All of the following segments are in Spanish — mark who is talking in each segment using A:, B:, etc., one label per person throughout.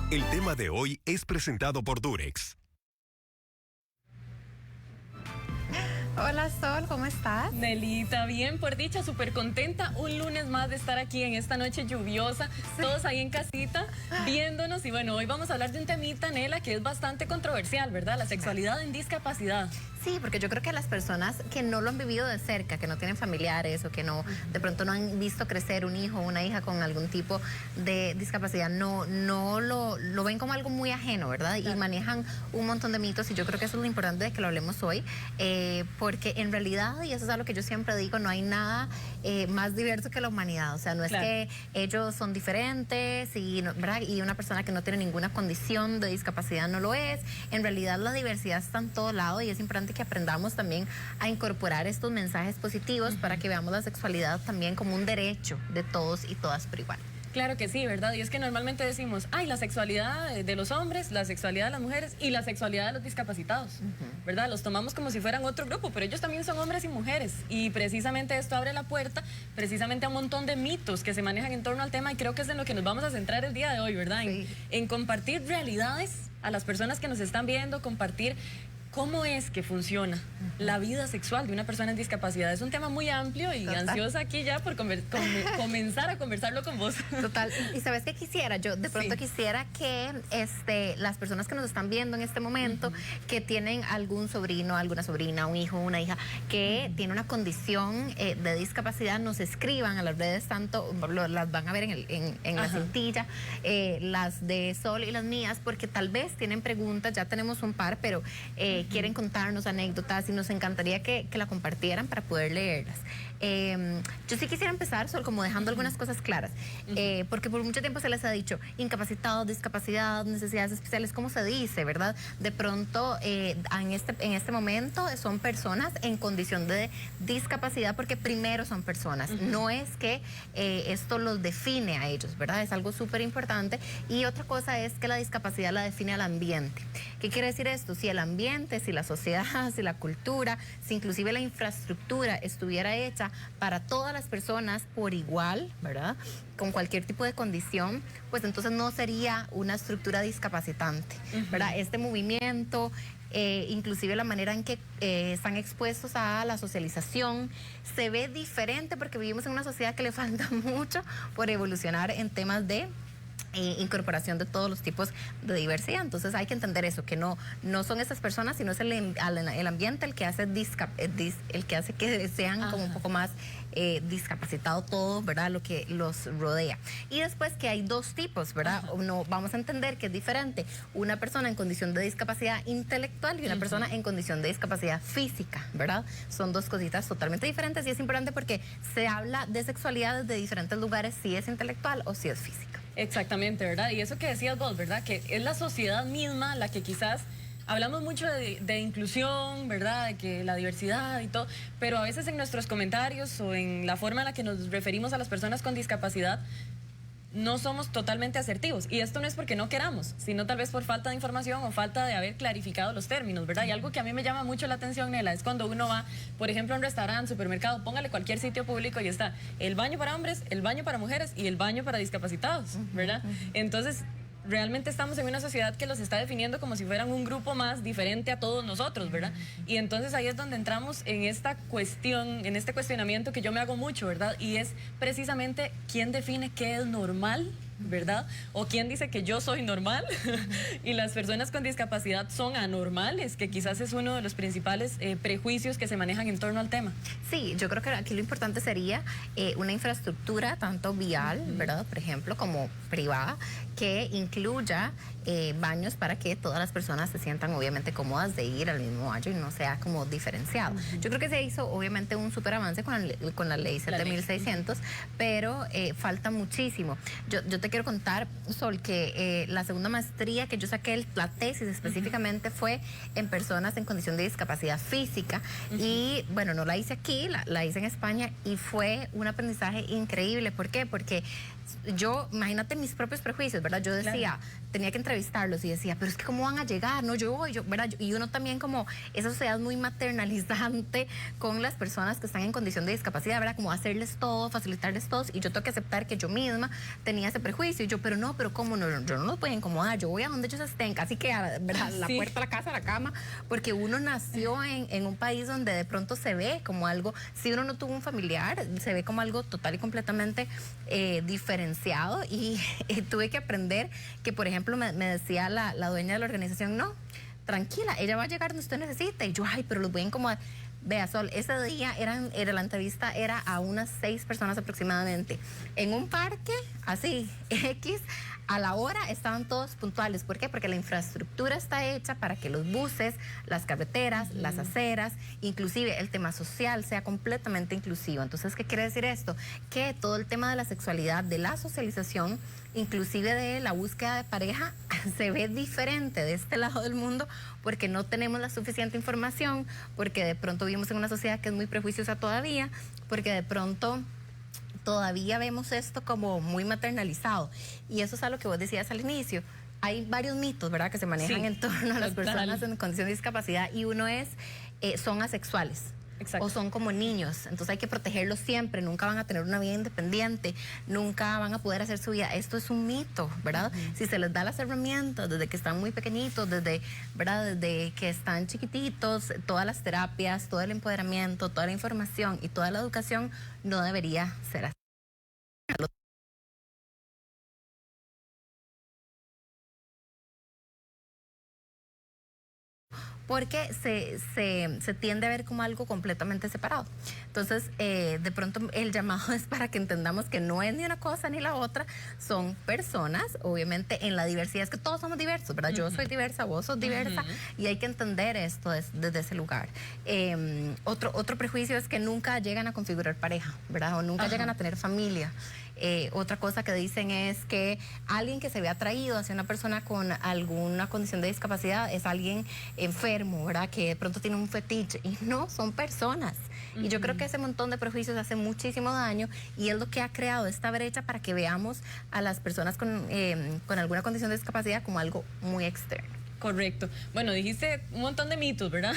A: El tema de hoy es presentado por Durex.
B: Hola Sol, ¿cómo estás?
C: Nelita, bien, por dicha, súper contenta. Un lunes más de estar aquí en esta noche lluviosa, todos ahí en casita, viéndonos. Y bueno, hoy vamos a hablar de un temita, Nela, que es bastante controversial, ¿verdad? La sexualidad en discapacidad.
B: Sí, porque yo creo que las personas que no lo han vivido de cerca, que no tienen familiares o que no, de pronto no han visto crecer un hijo o una hija con algún tipo de discapacidad, no lo ven como algo muy ajeno, ¿verdad? Claro. Y manejan un montón de mitos, y yo creo que eso es lo importante de que lo hablemos hoy, porque en realidad, y eso es algo que yo siempre digo, no hay nada más diverso que la humanidad. O sea, no es claro. que ellos son diferentes ¿verdad? Y una persona que no tiene ninguna condición de discapacidad no lo es. En realidad la diversidad está en todo lado, y es importante que aprendamos también a incorporar estos mensajes positivos para que veamos la sexualidad también como un derecho de todos y todas por igual.
C: Claro que sí, ¿verdad? Y es que normalmente decimos, ay, la sexualidad de los hombres, la sexualidad de las mujeres y la sexualidad de los discapacitados, ¿verdad? Los tomamos como si fueran otro grupo, pero ellos también son hombres y mujeres. Y precisamente esto abre la puerta precisamente a un montón de mitos que se manejan en torno al tema, y creo que es en lo que nos vamos a centrar el día de hoy, ¿verdad? Sí. En compartir realidades a las personas que nos están viendo, compartir cómo es que funciona la vida sexual de una persona en discapacidad. Es un tema muy amplio y total. Ansiosa aquí ya por comenzar a conversarlo con vos.
B: Total. Y sabes qué quisiera, yo de pronto quisiera que las personas que nos están viendo en este momento, que tienen algún sobrino, alguna sobrina, un hijo, una hija, que tiene una condición de discapacidad, nos escriban a las redes, tanto las van a ver en la cintilla, las de Sol y las mías, porque tal vez tienen preguntas, ya tenemos un par, pero quieren contarnos anécdotas, y nos encantaría que la compartieran para poder leerlas. Yo sí quisiera empezar, Sol, como dejando algunas cosas claras, porque por mucho tiempo se les ha dicho incapacitados, discapacidad, necesidades especiales, ¿cómo se dice, verdad? De pronto, en este momento son personas en condición de discapacidad, porque primero son personas, no es que esto los define a ellos, ¿verdad? Es algo súper importante. Y otra cosa es que la discapacidad la define al ambiente. ¿Qué quiere decir esto? Si el ambiente, si la sociedad, si la cultura, si inclusive la infraestructura estuviera hecha para todas las personas por igual, ¿verdad? Con cualquier tipo de condición, pues entonces no sería una estructura discapacitante, ¿verdad? Este movimiento, inclusive la manera en que están expuestos a la socialización, se ve diferente porque vivimos en una sociedad que le falta mucho por evolucionar en temas de incorporación de todos los tipos de diversidad. Entonces hay que entender eso, que no son esas personas, sino es el ambiente el que hace que sean como un poco más discapacitado todo, ¿verdad? Lo que los rodea. Y después que hay dos tipos, ¿verdad? No, vamos a entender que es diferente una persona en condición de discapacidad intelectual y una persona en condición de discapacidad física, ¿verdad? Son dos cositas totalmente diferentes, y es importante porque se habla de sexualidad desde diferentes lugares, si es intelectual o si es física.
C: Exactamente, ¿verdad? Y eso que decías vos, ¿verdad? Que es la sociedad misma la que quizás hablamos mucho de inclusión, ¿verdad? De que la diversidad y todo, pero a veces en nuestros comentarios o en la forma en la que nos referimos a las personas con discapacidad no somos totalmente asertivos. Y esto no es porque no queramos, sino tal vez por falta de información o falta de haber clarificado los términos, ¿verdad? Y algo que a mí me llama mucho la atención, Nela, es cuando uno va, por ejemplo, a un restaurante, supermercado, póngale cualquier sitio público, y está el baño para hombres, el baño para mujeres y el baño para discapacitados, ¿verdad? Entonces, realmente estamos en una sociedad que los está definiendo como si fueran un grupo más diferente a todos nosotros, ¿verdad? Y entonces ahí es donde entramos en esta cuestión, en este cuestionamiento que yo me hago mucho, ¿verdad? Y es precisamente quién define qué es normal, ¿verdad? O quién dice que yo soy normal y las personas con discapacidad son anormales, que quizás es uno de los principales prejuicios que se manejan en torno al tema.
B: Sí, yo creo que aquí lo importante sería una infraestructura tanto vial, ¿verdad? Por ejemplo, como privada, que incluya baños para que todas las personas se sientan obviamente cómodas de ir al mismo baño y no sea como diferenciado. Yo creo que se hizo obviamente un súper avance con la ley 7600, pero falta muchísimo. Yo te quiero contar, Sol, que la segunda maestría que yo saqué, la tesis específicamente, fue en personas en condición de discapacidad física, y bueno, no la hice aquí, la hice en España, y fue un aprendizaje increíble. ¿Por qué? Porque yo, imagínate mis propios prejuicios, ¿verdad? Yo decía, tenía que entrevistarlos y decía, pero es que ¿cómo van a llegar? No, yo voy, ¿verdad? Y uno también como, esa sociedad es muy maternalizante con las personas que están en condición de discapacidad, ¿verdad? Como hacerles todo, facilitarles todo, y yo tengo que aceptar que yo misma tenía ese prejuicio, y yo, pero no, pero ¿cómo? No, yo no los voy a incomodar, yo voy a donde ellos estén, casi que a, ¿verdad? La puerta, la casa, la cama, porque uno nació en un país donde de pronto se ve como algo, si uno no tuvo un familiar, se ve como algo total y completamente diferenciado, y tuve que aprender que, por ejemplo, me decía la dueña de la organización, no, tranquila, ella va a llegar donde usted necesita, y yo, ay, pero los voy a incomodar. Vea, Sol, ese día la entrevista era a unas 6 personas aproximadamente, en un parque, así, X, a la hora estaban todos puntuales. ¿Por qué? Porque la infraestructura está hecha para que los buses, las carreteras, las aceras, inclusive el tema social sea completamente inclusivo. Entonces, ¿qué quiere decir esto? Que todo el tema de la sexualidad, de la socialización, inclusive de la búsqueda de pareja, se ve diferente de este lado del mundo, porque no tenemos la suficiente información, porque de pronto vivimos en una sociedad que es muy prejuiciosa todavía, porque de pronto todavía vemos esto como muy maternalizado. Y eso es algo que vos decías al inicio. Hay varios mitos, ¿verdad?, que se manejan en torno a las personas en condición de discapacidad, y uno es, son asexuales. Exacto. O son como niños, entonces hay que protegerlos siempre, nunca van a tener una vida independiente, nunca van a poder hacer su vida. Esto es un mito, ¿verdad? Si se les da las herramientas desde que están muy pequeñitos, ¿verdad?, desde que están chiquititos, todas las terapias, todo el empoderamiento, toda la información y toda la educación, no debería ser así. Porque se tiende a ver como algo completamente separado. Entonces, de pronto el llamado es para que entendamos que no es ni una cosa ni la otra, son personas, obviamente en la diversidad, es que todos somos diversos, ¿verdad? Yo soy diversa, vos sos diversa, y hay que entender esto desde ese lugar. Otro prejuicio es que nunca llegan a configurar pareja, ¿verdad? O nunca llegan a tener familia. Otra cosa que dicen es que alguien que se ve atraído hacia una persona con alguna condición de discapacidad es alguien enfermo, ¿verdad?, que de pronto tiene un fetiche, y no, son personas. Y yo creo que ese montón de prejuicios hace muchísimo daño, y es lo que ha creado esta brecha para que veamos a las personas con alguna condición de discapacidad como algo muy externo.
C: Correcto. Bueno, dijiste un montón de mitos, ¿verdad?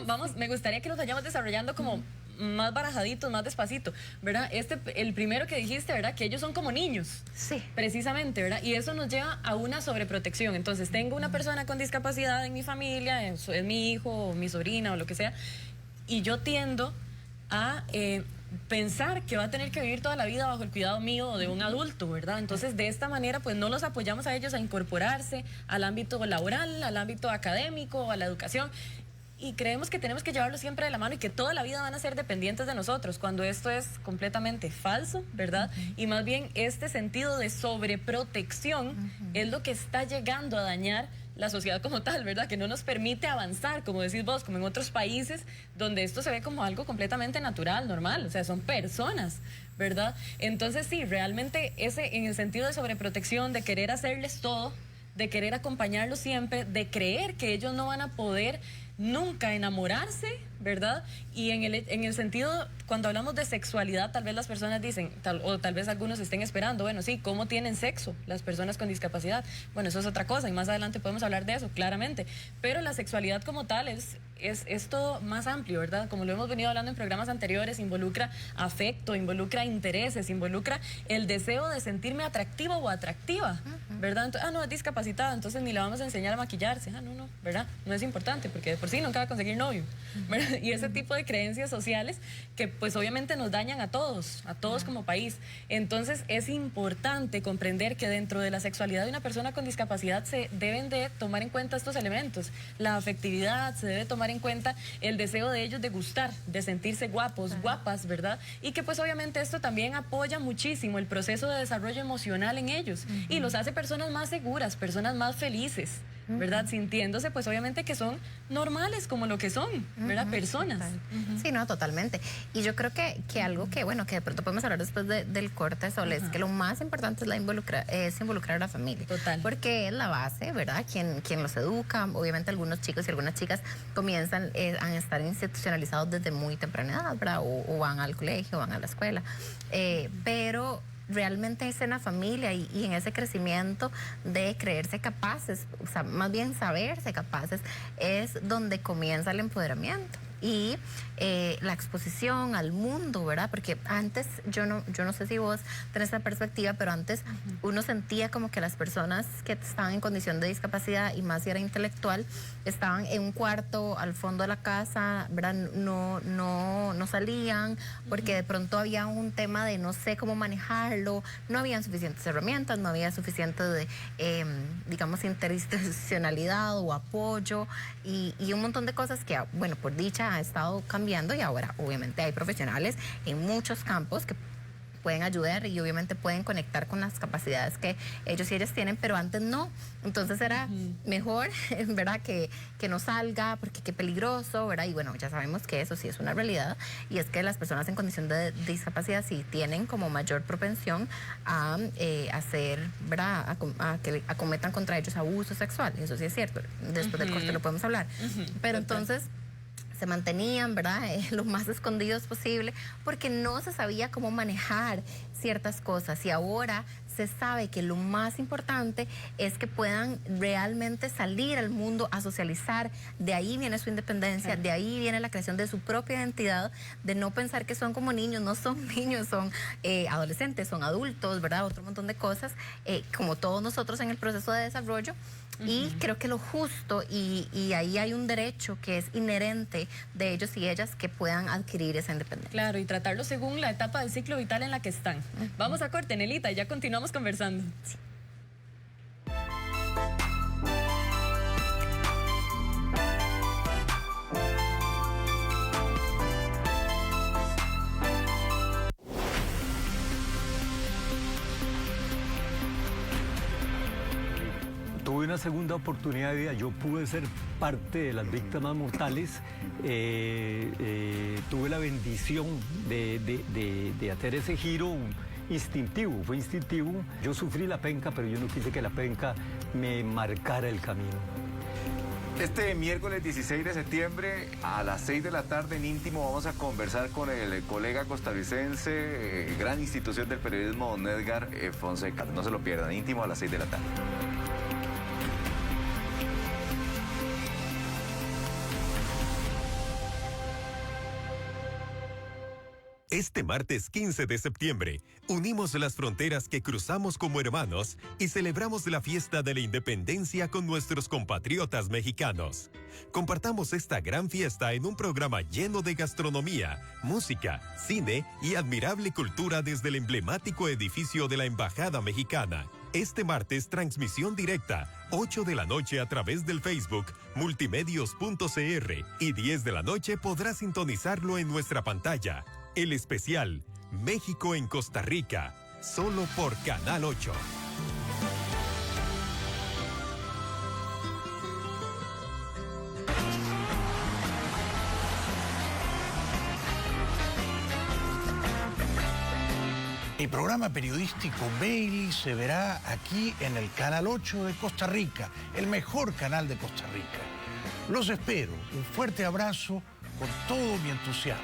C: Vamos, me gustaría que los vayamos desarrollando como más barajaditos, más despacito, ¿verdad? El primero que dijiste, ¿verdad?, que ellos son como niños.
B: Sí.
C: Precisamente, ¿verdad? Y eso nos lleva a una sobreprotección. Entonces, tengo una persona con discapacidad en mi familia, es mi hijo o mi sobrina o lo que sea, y yo tiendo a pensar que va a tener que vivir toda la vida bajo el cuidado mío o de un adulto, ¿verdad? Entonces, de esta manera, pues no los apoyamos a ellos a incorporarse al ámbito laboral, al ámbito académico, a la educación. Y creemos que tenemos que llevarlo siempre de la mano y que toda la vida van a ser dependientes de nosotros, cuando esto es completamente falso, ¿verdad? Y más bien este sentido de sobreprotección es lo que está llegando a dañar la sociedad como tal, ¿verdad? Que no nos permite avanzar, como decís vos, como en otros países donde esto se ve como algo completamente natural, normal, o sea, son personas, ¿verdad? Entonces sí, realmente en el sentido de sobreprotección, de querer hacerles todo, de querer acompañarlos siempre, de creer que ellos no van a poder nunca enamorarse, ¿verdad? Y en el sentido, cuando hablamos de sexualidad, tal vez las personas dicen, o tal vez algunos estén esperando, bueno, sí, ¿cómo tienen sexo las personas con discapacidad? Bueno, eso es otra cosa, y más adelante podemos hablar de eso, claramente. Pero la sexualidad como tal es todo más amplio, ¿verdad? Como lo hemos venido hablando en programas anteriores, involucra afecto, involucra intereses, involucra el deseo de sentirme atractivo o atractiva, ¿verdad? Entonces, no, es discapacitada, entonces ni le vamos a enseñar a maquillarse. No, ¿verdad? No es importante, porque de por sí nunca va a conseguir novio, ¿verdad? Y ese tipo de creencias sociales que pues obviamente nos dañan a todos como país. Entonces es importante comprender que dentro de la sexualidad de una persona con discapacidad se deben de tomar en cuenta estos elementos. La afectividad, se debe tomar en cuenta el deseo de ellos de gustar, de sentirse guapos, guapas, ¿verdad? Y que pues obviamente esto también apoya muchísimo el proceso de desarrollo emocional en ellos y los hace personas más seguras, personas más felices, ¿verdad? Sintiéndose pues obviamente que son normales como lo que son, ¿verdad? Personas.
B: Sí, no, totalmente. Y yo creo que algo que, bueno, que de pronto podemos hablar después del corte, Sol, es que lo más importante es involucrar a la familia.
C: Total.
B: Porque es la base, ¿verdad? Quien los educa. Obviamente algunos chicos y algunas chicas comienzan a estar institucionalizados desde muy temprana edad, ¿verdad? O van al colegio, van a la escuela. Pero realmente es en la familia y en ese crecimiento de creerse capaces, o sea, más bien saberse capaces, es donde comienza el empoderamiento. Y la exposición al mundo, ¿verdad? Porque antes, yo no sé si vos tenés esa perspectiva, pero antes uno sentía como que las personas que estaban en condición de discapacidad, y más si era intelectual, estaban en un cuarto al fondo de la casa, ¿verdad? No salían, porque de pronto había un tema de no sé cómo manejarlo, no habían suficientes herramientas, no había suficiente de, digamos, interinstitucionalidad o apoyo, y un montón de cosas que, bueno, por dicha ha estado cambiando, y ahora obviamente hay profesionales en muchos campos que pueden ayudar y obviamente pueden conectar con las capacidades que ellos y ellas tienen, pero antes no. Entonces era mejor, ¿verdad? Que no salga, porque qué peligroso, ¿verdad? Y bueno, ya sabemos que eso sí es una realidad, y es que las personas en condición de discapacidad sí tienen como mayor propensión a hacer, ¿verdad? A que acometan contra ellos abuso sexual. Eso sí es cierto. Después del corte lo podemos hablar. Pero entonces se mantenían, ¿verdad? Lo más escondidos posible, porque no se sabía cómo manejar ciertas cosas, y ahora se sabe que lo más importante es que puedan realmente salir al mundo a socializar. De ahí viene su independencia, de ahí viene la creación de su propia identidad, de no pensar que son como niños. No son niños, son adolescentes, son adultos, ¿verdad? Otro montón de cosas, como todos nosotros en el proceso de desarrollo. Y creo que lo justo, y ahí hay un derecho que es inherente de ellos y ellas, que puedan adquirir esa independencia.
C: Claro, y tratarlo según la etapa del ciclo vital en la que están. Vamos a corte, Nelita, y ya continuamos conversando. Sí.
D: Tuve una segunda oportunidad de vida, yo pude ser parte de las víctimas mortales, tuve la bendición de hacer ese giro instintivo, fue instintivo. Yo sufrí la penca, pero yo no quise que la penca me marcara el camino.
E: Este miércoles 16 de septiembre a las 6 de la tarde en Íntimo vamos a conversar con el colega costarricense, gran institución del periodismo, don Edgar Fonseca. No se lo pierdan, Íntimo a las 6 de la tarde.
A: Este martes 15 de septiembre, unimos las fronteras que cruzamos como hermanos y celebramos la fiesta de la independencia con nuestros compatriotas mexicanos. Compartamos esta gran fiesta en un programa lleno de gastronomía, música, cine y admirable cultura desde el emblemático edificio de la Embajada Mexicana. Este martes, transmisión directa, 8 de la noche a través del Facebook, multimedios.cr, y 10 de la noche podrás sintonizarlo en nuestra pantalla. El especial México en Costa Rica, solo por Canal 8.
F: El programa periodístico Bailey se verá aquí en el Canal 8 de Costa Rica, el mejor canal de Costa Rica. Los espero, un fuerte abrazo con todo mi entusiasmo.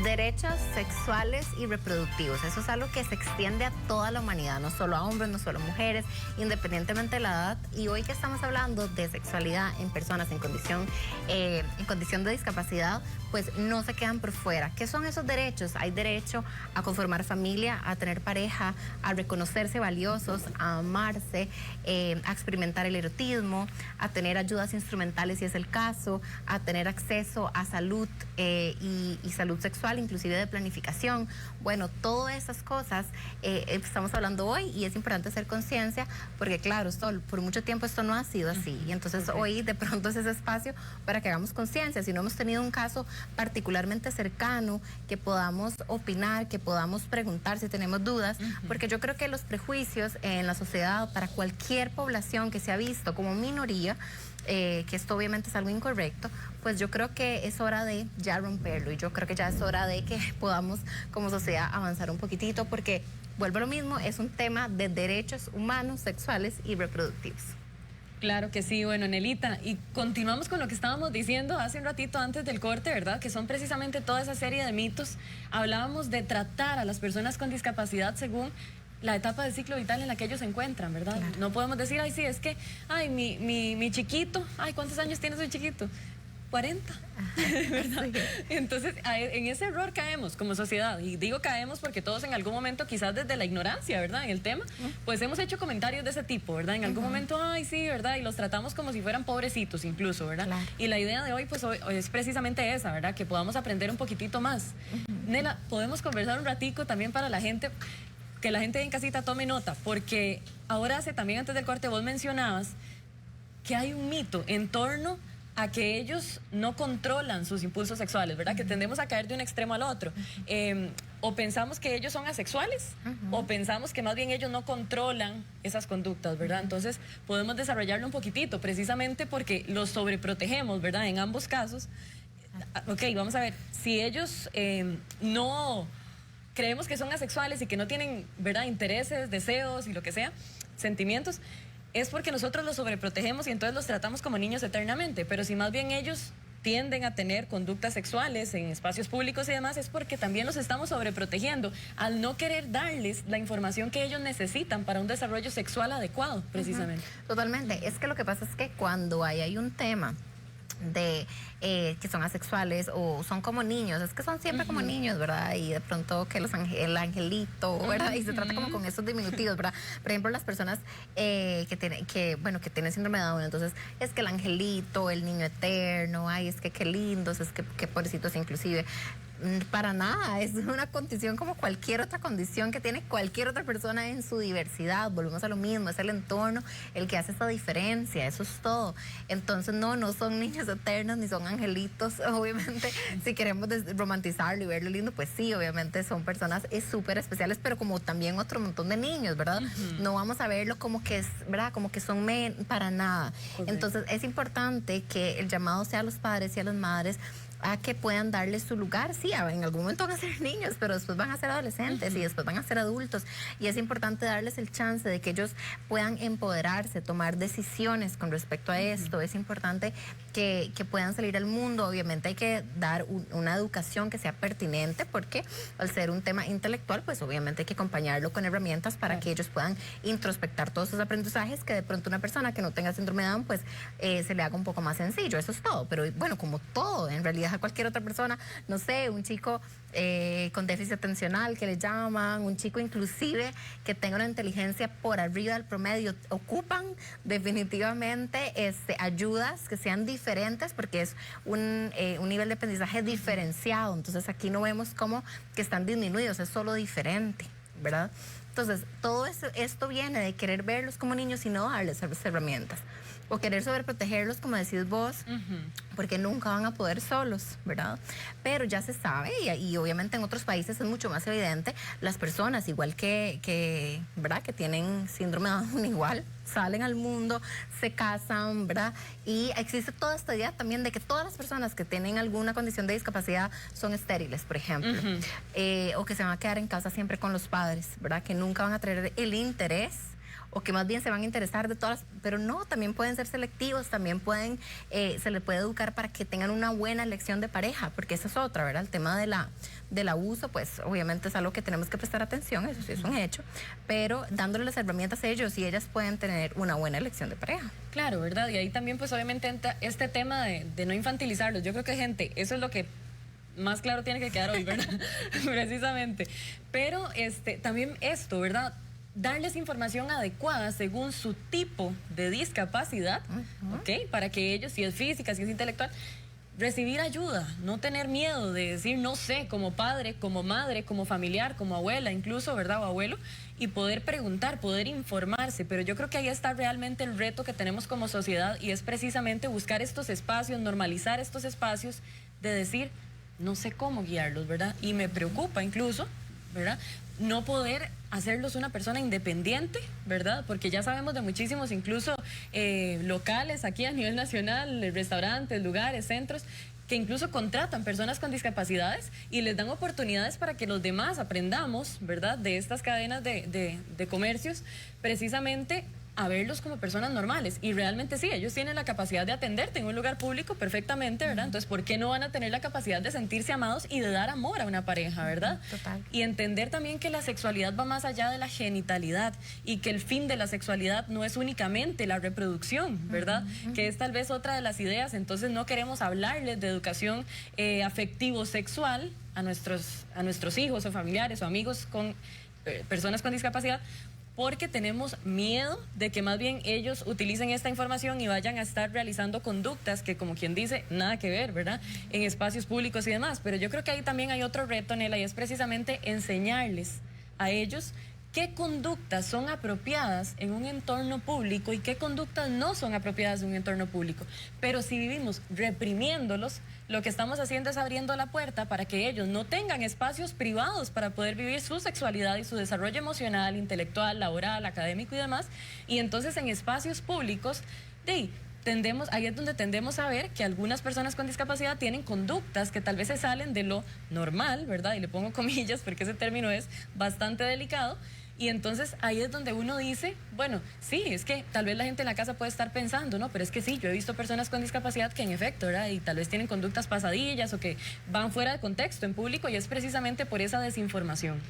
B: Derechos sexuales y reproductivos. Eso es algo que se extiende a toda la humanidad, no solo a hombres, no solo a mujeres, independientemente de la edad. Y hoy que estamos hablando de sexualidad en personas en condición de discapacidad, pues no se quedan por fuera. ¿Qué son esos derechos? Hay derecho a conformar familia, a tener pareja, a reconocerse valiosos, a amarse, a experimentar el erotismo, a tener ayudas instrumentales si es el caso, a tener acceso a salud y salud sexual, inclusive de planificación. Bueno, todas esas cosas estamos hablando hoy, y es importante hacer conciencia, porque claro, por mucho tiempo esto no ha sido así, y entonces hoy de pronto es ese espacio para que hagamos conciencia. Si no hemos tenido un caso particularmente cercano, que podamos opinar, que podamos preguntar si tenemos dudas, porque yo creo que los prejuicios en la sociedad para cualquier población que se ha visto como minoría que esto obviamente es algo incorrecto, pues yo creo que es hora de ya romperlo y yo creo que ya es hora de que podamos como sociedad avanzar un poquitito porque, vuelvo a lo mismo, es un tema de derechos humanos, sexuales y reproductivos.
C: Claro que sí, bueno, Nelita, y continuamos con lo que estábamos diciendo hace un ratito antes del corte, ¿verdad? Que son precisamente toda esa serie de mitos. Hablábamos de tratar a las personas con discapacidad según la etapa del ciclo vital en la que ellos se encuentran, ¿verdad?
B: Claro.
C: No podemos decir, ay, sí, es que, ay, mi chiquito, ay, ¿cuántos años tiene su chiquito? 40, ¿verdad?
B: Sí.
C: Entonces, en ese error caemos como sociedad, y digo caemos porque todos en algún momento, quizás desde la ignorancia, ¿verdad? En el tema, pues hemos hecho comentarios de ese tipo, ¿verdad? En algún momento, ay, sí, ¿verdad? Y los tratamos como si fueran pobrecitos incluso, ¿verdad?
B: Claro.
C: Y la idea de hoy, pues, hoy es precisamente esa, ¿verdad? Que podamos aprender un poquitito más. Nela, podemos conversar un ratico también para la gente, que la gente en casita tome nota, porque ahora también antes del corte vos mencionabas que hay un mito en torno a que ellos no controlan sus impulsos sexuales, ¿verdad? Que tendemos a caer de un extremo al otro. O pensamos que ellos son asexuales, o pensamos que más bien ellos no controlan esas conductas, ¿verdad? Entonces, podemos desarrollarlo un poquitito, precisamente porque los sobreprotegemos, ¿verdad? En ambos casos. Ok, vamos a ver, si ellos no creemos que son asexuales y que no tienen, ¿verdad?, intereses, deseos y lo que sea, sentimientos, es porque nosotros los sobreprotegemos y entonces los tratamos como niños eternamente. Pero si más bien ellos tienden a tener conductas sexuales en espacios públicos y demás, es porque también los estamos sobreprotegiendo al no querer darles la información que ellos necesitan para un desarrollo sexual adecuado, precisamente.
B: Totalmente. Es que lo que pasa es que cuando hay un tema de que son asexuales o son como niños, es que son siempre como niños, ¿verdad? Y de pronto que el angelito, ¿verdad? Y se trata como con esos diminutivos, ¿verdad? Por ejemplo, las personas que tienen síndrome de Down, entonces es que el angelito, el niño eterno, ay, es que qué lindos, es que qué pobrecitos inclusive. Para nada, es una condición como cualquier otra condición que tiene cualquier otra persona en su diversidad. Volvemos a lo mismo, es el entorno el que hace esta diferencia, eso es todo. Entonces no son niños eternos ni son angelitos, obviamente. Si queremos romantizarlo y verlo lindo, pues sí, obviamente son personas súper especiales, pero como también otro montón de niños, ¿verdad? No vamos a verlo como que es, ¿verdad? Como que son para nada.
C: Correcto.
B: Entonces es importante que el llamado sea a los padres y a las madres a que puedan darles su lugar. Sí, en algún momento van a ser niños, pero después van a ser adolescentes y después van a ser adultos. Y es importante darles el chance de que ellos puedan empoderarse, tomar decisiones con respecto a esto. Es importante que puedan salir al mundo. Obviamente hay que dar una educación que sea pertinente, porque al ser un tema intelectual, pues obviamente hay que acompañarlo con herramientas para que ellos puedan introspectar todos esos aprendizajes que de pronto una persona que no tenga síndrome de Down, pues se le haga un poco más sencillo. Eso es todo. Pero bueno, como todo, en realidad a cualquier otra persona, no sé, un chico con déficit atencional que le llaman, un chico inclusive que tenga una inteligencia por arriba del promedio, ocupan definitivamente ayudas que sean diferentes, porque es un nivel de aprendizaje diferenciado. Entonces aquí no vemos como que están disminuidos, es solo diferente, ¿verdad? Entonces todo esto viene de querer verlos como niños y no darles esas herramientas, o querer sobreprotegerlos, como decís vos, porque nunca van a poder solos, ¿verdad? Pero ya se sabe, y obviamente en otros países es mucho más evidente, las personas, igual que ¿verdad?, que tienen síndrome de Down, igual salen al mundo, se casan, ¿verdad? Y existe toda esta idea también de que todas las personas que tienen alguna condición de discapacidad son estériles, por ejemplo, o que se van a quedar en casa siempre con los padres, ¿verdad? Que nunca van a traer el interés, o que más bien se van a interesar de todas, pero no, también pueden ser selectivos, también se les puede educar para que tengan una buena elección de pareja, porque esa es otra, ¿verdad? El tema del abuso, pues obviamente es algo que tenemos que prestar atención, eso sí es un hecho, pero dándole las herramientas a ellos y ellas pueden tener una buena elección de pareja.
C: Claro, ¿verdad? Y ahí también pues obviamente entra este tema de no infantilizarlos. Yo creo que gente, eso es lo que más claro tiene que quedar hoy, ¿verdad? Precisamente. Pero también esto, ¿verdad?, darles información adecuada según su tipo de discapacidad, ¿ok? Para que ellos, si es física, si es intelectual, recibir ayuda, no tener miedo de decir no sé, como padre, como madre, como familiar, como abuela incluso, ¿verdad?, o abuelo, y poder preguntar, poder informarse. Pero yo creo que ahí está realmente el reto que tenemos como sociedad, y es precisamente buscar estos espacios, normalizar estos espacios de decir, no sé cómo guiarlos, ¿verdad? Y me preocupa incluso ¿verdad? No poder hacerlos una persona independiente, ¿verdad? Porque ya sabemos de muchísimos, incluso locales aquí a nivel nacional, restaurantes, lugares, centros, que incluso contratan personas con discapacidades y les dan oportunidades para que los demás aprendamos, ¿verdad?, de estas cadenas de comercios, precisamente a verlos como personas normales. Y realmente sí, ellos tienen la capacidad de atenderte en un lugar público perfectamente, ¿verdad? Entonces, ¿por qué no van a tener la capacidad de sentirse amados y de dar amor a una pareja, ¿verdad?
B: Total.
C: Y entender también que la sexualidad va más allá de la genitalidad y que el fin de la sexualidad no es únicamente la reproducción, ¿verdad? Que es tal vez otra de las ideas. Entonces, no queremos hablarles de educación afectivo-sexual a nuestros hijos o familiares o amigos con personas con discapacidad, porque tenemos miedo de que más bien ellos utilicen esta información y vayan a estar realizando conductas que, como quien dice, nada que ver, ¿verdad?, en espacios públicos y demás. Pero yo creo que ahí también hay otro reto, Nela, y es precisamente enseñarles a ellos qué conductas son apropiadas en un entorno público y qué conductas no son apropiadas en un entorno público. Pero si vivimos reprimiéndolos, lo que estamos haciendo es abriendo la puerta para que ellos no tengan espacios privados para poder vivir su sexualidad y su desarrollo emocional, intelectual, laboral, académico y demás. Y entonces en espacios públicos, ahí es donde tendemos a ver que algunas personas con discapacidad tienen conductas que tal vez se salen de lo normal, ¿verdad? Y le pongo comillas porque ese término es bastante delicado. Y entonces ahí es donde uno dice, bueno, sí, es que tal vez la gente en la casa puede estar pensando, ¿no? Pero es que sí, yo he visto personas con discapacidad que en efecto, ¿verdad?, y tal vez tienen conductas pasadillas o que van fuera de contexto en público, y es precisamente por esa desinformación.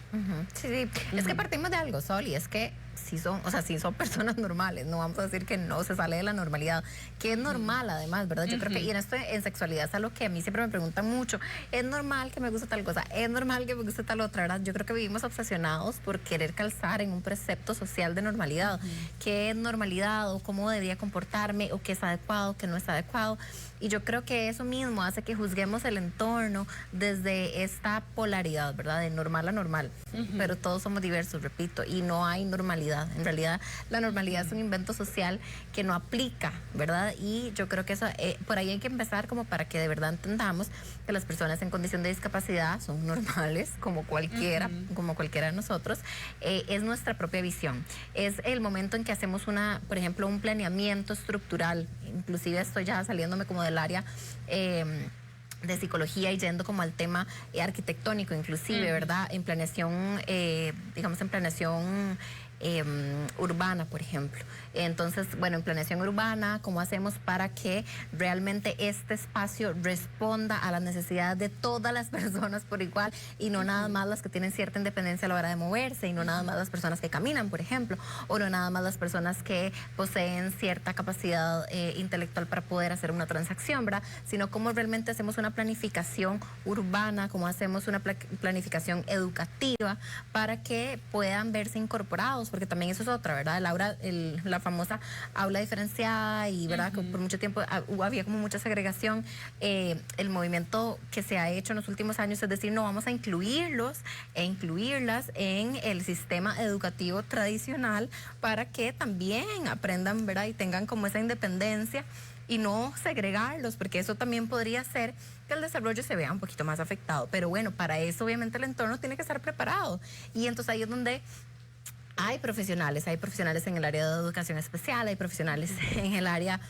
B: Sí. Es que partimos de algo, Sol, y es que si son personas normales, no vamos a decir que no se sale de la normalidad, que es normal además, ¿verdad? Yo creo que, y en esto en sexualidad es algo que a mí siempre me preguntan mucho, ¿es normal que me guste tal cosa? ¿Es normal que me guste tal otra? ¿Verdad? Yo creo que vivimos obsesionados por querer calzar en un precepto social de normalidad. ¿Qué es normalidad o cómo debería comportarme o qué es adecuado, qué no es adecuado? Y yo creo que eso mismo hace que juzguemos el entorno desde esta polaridad, ¿verdad? De normal a normal. Pero todos somos diversos, repito, y no hay normalidad. En realidad, la normalidad es un invento social que no aplica, ¿verdad? Y yo creo que eso, por ahí hay que empezar como para que de verdad entendamos que las personas en condición de discapacidad son normales, como cualquiera, como cualquiera de nosotros. Es nuestra propia visión. Es el momento en que hacemos por ejemplo, un planeamiento estructural. Inclusive estoy ya saliéndome como del área de psicología y yendo como al tema arquitectónico, inclusive, ¿verdad? En planeación, digamos, en planeación urbana, por ejemplo. Entonces, bueno, en planeación urbana, ¿cómo hacemos para que realmente este espacio responda a las necesidades de todas las personas por igual y no nada más las que tienen cierta independencia a la hora de moverse y no nada más las personas que caminan, por ejemplo, o no nada más las personas que poseen cierta capacidad intelectual para poder hacer una transacción, ¿verdad? Sino cómo realmente hacemos una planificación urbana, cómo hacemos una planificación educativa para que puedan verse incorporados, porque también eso es otra, ¿verdad? La famosa aula diferenciada y, ¿verdad?, que por mucho tiempo había como mucha segregación. El movimiento que se ha hecho en los últimos años es decir, no, vamos a incluirlos e incluirlas en el sistema educativo tradicional para que también aprendan, ¿verdad?, y tengan como esa independencia y no segregarlos, porque eso también podría ser que el desarrollo se vea un poquito más afectado. Pero bueno, para eso obviamente el entorno tiene que estar preparado. Y entonces ahí es donde hay profesionales en el área de educación especial, hay profesionales en el área,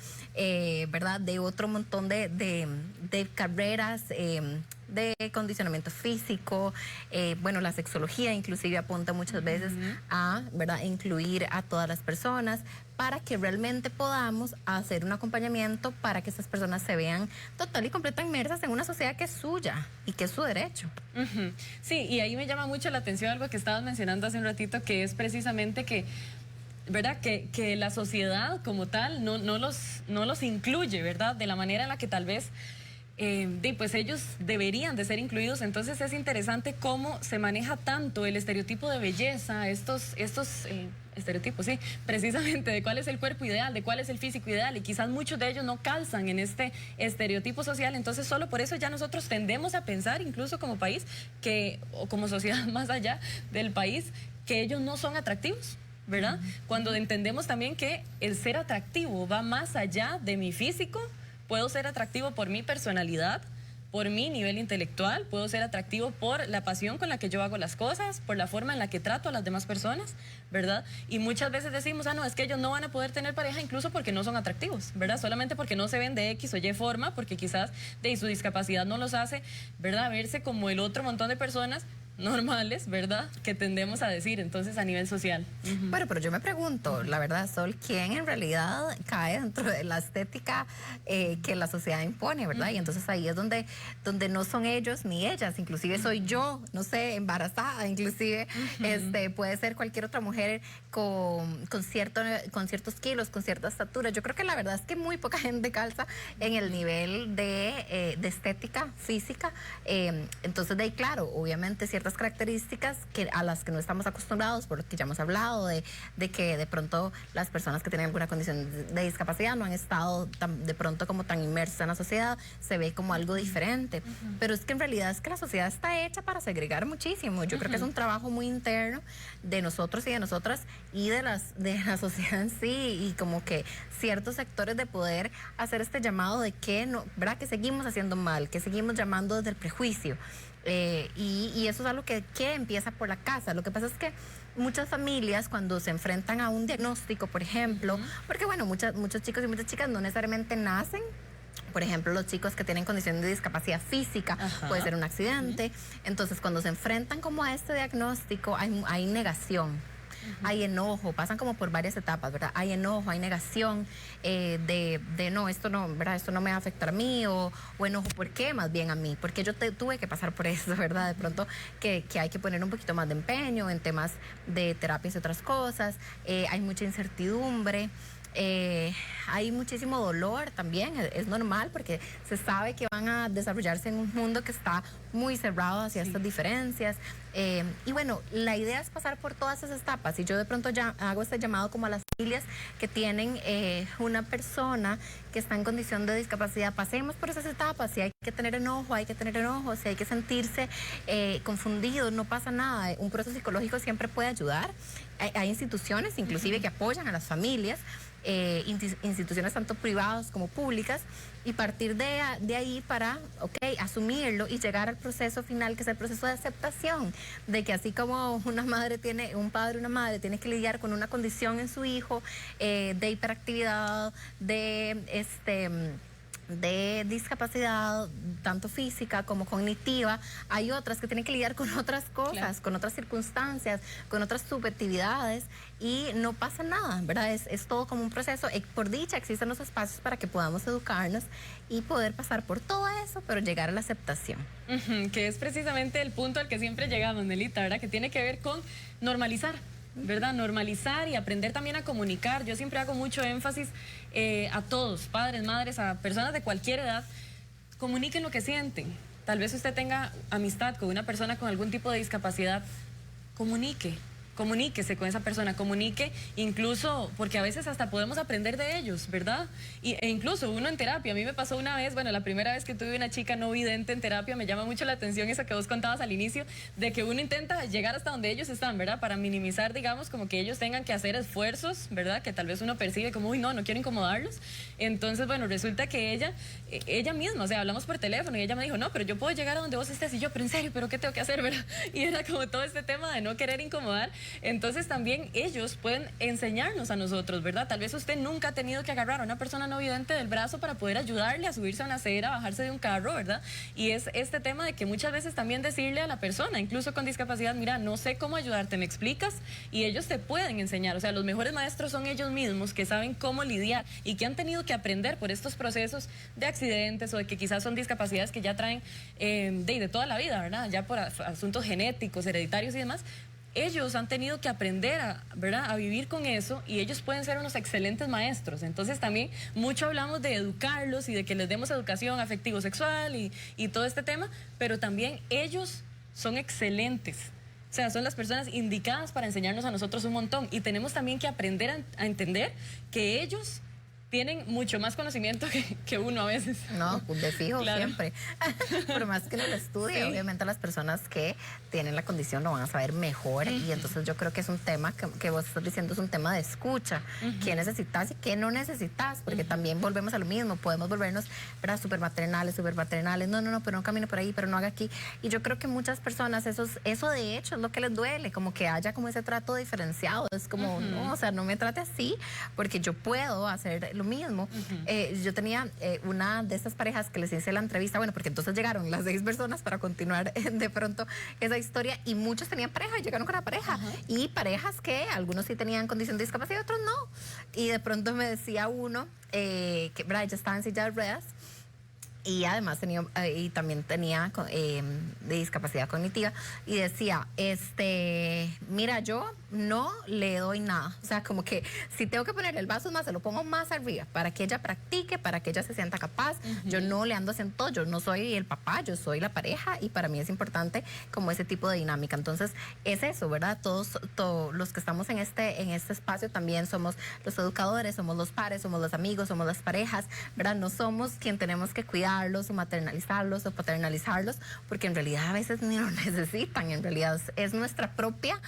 B: ¿verdad?, de otro montón de carreras, de condicionamiento físico. Bueno, la sexología inclusive apunta muchas veces a, ¿verdad?, incluir a todas las personas para que realmente podamos hacer un acompañamiento para que estas personas se vean total y completa inmersas en una sociedad que es suya y que es su derecho.
C: Sí, y ahí me llama mucho la atención algo que estabas mencionando hace un ratito, que es precisamente que, ¿verdad?, que la sociedad como tal no los incluye, ¿verdad?, de la manera en la que tal vez pues ellos deberían de ser incluidos. Entonces es interesante cómo se maneja tanto el estereotipo de belleza, estos estereotipos, sí, precisamente de cuál es el cuerpo ideal, de cuál es el físico ideal, y quizás muchos de ellos no calzan en este estereotipo social. Entonces solo por eso ya nosotros tendemos a pensar, incluso como país, o como sociedad más allá del país, que ellos no son atractivos, ¿verdad? Cuando entendemos también que el ser atractivo va más allá de mi físico. Puedo ser atractivo por mi personalidad, por mi nivel intelectual, puedo ser atractivo por la pasión con la que yo hago las cosas, por la forma en la que trato a las demás personas, ¿verdad? Y muchas veces decimos, no, es que ellos no van a poder tener pareja incluso porque no son atractivos, ¿verdad? Solamente porque no se ven de X o Y forma, porque quizás de su discapacidad no los hace, ¿verdad? Verse como el otro montón de personas normales, ¿verdad? Que tendemos a decir, entonces, a nivel social.
B: Bueno, pero yo me pregunto, la verdad, Sol, ¿quién en realidad cae dentro de la estética que la sociedad impone, verdad? Y entonces ahí es donde no son ellos ni ellas, inclusive soy yo, no sé, embarazada, inclusive puede ser cualquier otra mujer con ciertos kilos, con cierta estatura. Yo creo que la verdad es que muy poca gente calza en el nivel de estética física. Entonces, de ahí, claro, obviamente ciertas características a las que no estamos acostumbrados, por lo que ya hemos hablado, de que de pronto las personas que tienen alguna condición de discapacidad no han estado de pronto como tan inmersas en la sociedad, se ve como algo diferente. Pero es que en realidad es que la sociedad está hecha para segregar muchísimo. Yo creo que es un trabajo muy interno de nosotros y de nosotras y de la sociedad en sí, y como que ciertos sectores de poder hacer este llamado de que no, ¿verdad? Que seguimos haciendo mal, que seguimos llamando desde el prejuicio. Y eso es algo que empieza por la casa. Lo que pasa es que muchas familias, cuando se enfrentan a un diagnóstico, por ejemplo, porque bueno, muchos chicos y muchas chicas no necesariamente nacen. Por ejemplo, los chicos que tienen condición de discapacidad física, puede ser un accidente. Entonces, cuando se enfrentan como a este diagnóstico, hay negación. Hay enojo, pasan como por varias etapas, ¿verdad? Hay enojo, hay negación de no, esto no, ¿verdad? Esto no me va a afectar a mí, o enojo, ¿por qué más bien a mí? Porque yo tuve que pasar por eso, ¿verdad? De pronto que hay que poner un poquito más de empeño en temas de terapias y otras cosas. Hay mucha incertidumbre. Hay muchísimo dolor también, es normal porque se sabe que van a desarrollarse en un mundo que está muy cerrado hacia estas diferencias. Y bueno, la idea es pasar por todas esas etapas, y yo de pronto ya hago este llamado como a las familias que tienen una persona que está en condición de discapacidad. Pasemos por esas etapas. Si hay que tener enojo, hay que tener enojo. Si hay que sentirse confundidos, no pasa nada. Un proceso psicológico siempre puede ayudar. Hay instituciones inclusive que apoyan a las familias, instituciones tanto privadas como públicas, y partir de ahí para asumirlo y llegar al proceso final, que es el proceso de aceptación, de que así como un padre o una madre tiene que lidiar con una condición en su hijo, de hiperactividad, de discapacidad, tanto física como cognitiva, hay otras que tienen que lidiar con otras cosas, claro, con otras circunstancias, con otras subjetividades, y no pasa nada, ¿verdad? Es todo como un proceso. Por dicha existen los espacios para que podamos educarnos y poder pasar por todo eso, pero llegar a la aceptación.
C: Que es precisamente el punto al que siempre llegamos, Nelita, ¿verdad? Que tiene que ver con normalizar, ¿verdad? Normalizar y aprender también a comunicar. Yo siempre hago mucho énfasis a todos, padres, madres, a personas de cualquier edad, comuniquen lo que sienten. Tal vez usted tenga amistad con una persona con algún tipo de discapacidad, comuníquese con esa persona, comunique, incluso porque a veces hasta podemos aprender de ellos, ¿verdad? E incluso uno en terapia, a mí me pasó una vez, bueno, la primera vez que tuve una chica no vidente en terapia, me llama mucho la atención eso que vos contabas al inicio, de que uno intenta llegar hasta donde ellos están, ¿verdad? Para minimizar, digamos, como que ellos tengan que hacer esfuerzos, ¿verdad? Que tal vez uno percibe como, uy, no quiero incomodarlos. Entonces, bueno, resulta que ella misma, o sea, hablamos por teléfono y ella me dijo, no, pero yo puedo llegar a donde vos estés, y yo, pero en serio, ¿pero qué tengo que hacer, verdad? Y era como todo este tema de no querer incomodar. Entonces también ellos pueden enseñarnos a nosotros, ¿verdad? Tal vez usted nunca ha tenido que agarrar a una persona no vidente del brazo para poder ayudarle a subirse a una acera, a bajarse de un carro, ¿verdad? Y es este tema de que muchas veces también decirle a la persona, incluso con discapacidad, mira, no sé cómo ayudarte, ¿me explicas? Y ellos te pueden enseñar. O sea, los mejores maestros son ellos mismos, que saben cómo lidiar y que han tenido que aprender por estos procesos de accidentes, o de que quizás son discapacidades que ya traen de toda la vida, ¿verdad? Ya por asuntos genéticos, hereditarios y demás. Ellos han tenido que aprender ¿verdad? A vivir con eso, y ellos pueden ser unos excelentes maestros. Entonces también mucho hablamos de educarlos y de que les demos educación afectivo-sexual y todo este tema, pero también ellos son excelentes. O sea, son las personas indicadas para enseñarnos a nosotros un montón, y tenemos también que aprender a entender que ellos tienen mucho más conocimiento que uno a veces.
B: No, de fijo,
C: Claro.
B: siempre. Por más que no lo estudie,
C: Sí.
B: obviamente las personas que tienen la condición lo van a saber mejor. Y entonces yo creo que es un tema que vos estás diciendo, es un tema de escucha. ¿Qué necesitas y qué no necesitas? Porque también volvemos a lo mismo. Podemos volvernos, ¿verdad?, súper maternales. No, pero no camino por ahí, pero no haga aquí. Y yo creo que muchas personas, eso de hecho es lo que les duele, como que haya como ese trato diferenciado. Es como, no, o sea, no me trate así, porque yo puedo hacer lo mismo. Yo tenía una de estas parejas que les hice la entrevista, bueno, porque entonces llegaron las 6 personas para continuar de pronto esa historia, y muchos tenían pareja y llegaron con la pareja. Y parejas que algunos sí tenían condición de discapacidad y otros no. Y de pronto me decía uno que, ¿verdad?, ella estaba en silla de ruedas. Y además también tenía de discapacidad cognitiva, y decía, mira, yo no le doy nada. O sea, como que si tengo que ponerle el vaso más, se lo pongo más arriba para que ella practique, para que ella se sienta capaz. Yo no le ando haciendo todo, yo no soy el papá, yo soy la pareja, y para mí es importante como ese tipo de dinámica. Entonces, es eso, ¿verdad? Todos los que estamos en este espacio también somos los educadores, somos los pares, somos los amigos, somos las parejas, ¿verdad? No somos quien tenemos que cuidar o maternalizarlos o paternalizarlos, porque en realidad a veces ni lo necesitan. En realidad es nuestra propia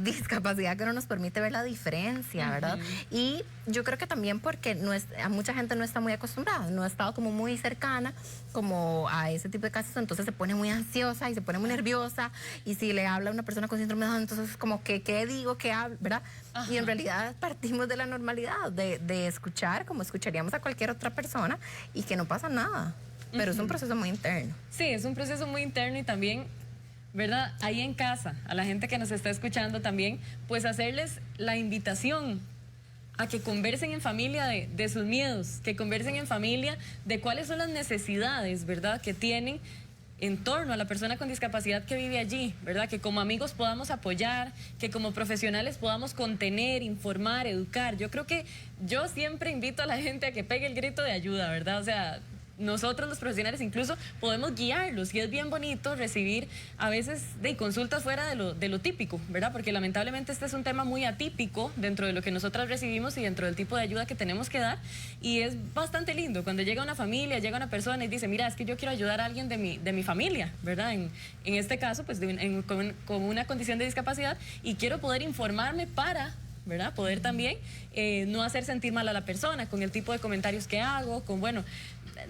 B: discapacidad que no nos permite ver la diferencia, ¿verdad? Y yo creo que también porque a mucha gente no está muy acostumbrada, no ha estado como muy cercana como a ese tipo de casos, entonces se pone muy ansiosa y se pone muy nerviosa, y si le habla a una persona con síndrome de Down, entonces como que, ¿qué digo? ¿Qué hablo? ¿Verdad? Y en realidad partimos de la normalidad, de escuchar como escucharíamos a cualquier otra persona, y que no pasa nada. Pero es un proceso muy interno.
C: Sí, es un proceso muy interno, y también, ¿verdad?, ahí en casa, a la gente que nos está escuchando también, pues hacerles la invitación a que conversen en familia de sus miedos, que conversen en familia de cuáles son las necesidades, ¿verdad?, que tienen en torno a la persona con discapacidad que vive allí, ¿verdad? Que como amigos podamos apoyar, que como profesionales podamos contener, informar, educar. Yo creo que yo siempre invito a la gente a que pegue el grito de ayuda, ¿verdad? O sea, nosotros los profesionales incluso podemos guiarlos, y es bien bonito recibir a veces consultas fuera de lo típico, ¿verdad? Porque lamentablemente este es un tema muy atípico dentro de lo que nosotras recibimos y dentro del tipo de ayuda que tenemos que dar, y es bastante lindo cuando llega una familia, llega una persona y dice, mira, es que yo quiero ayudar a alguien de mi familia, ¿verdad? En este caso, pues con una condición de discapacidad, y quiero poder informarme para, ¿verdad?, poder también no hacer sentir mal a la persona con el tipo de comentarios que hago, con, bueno,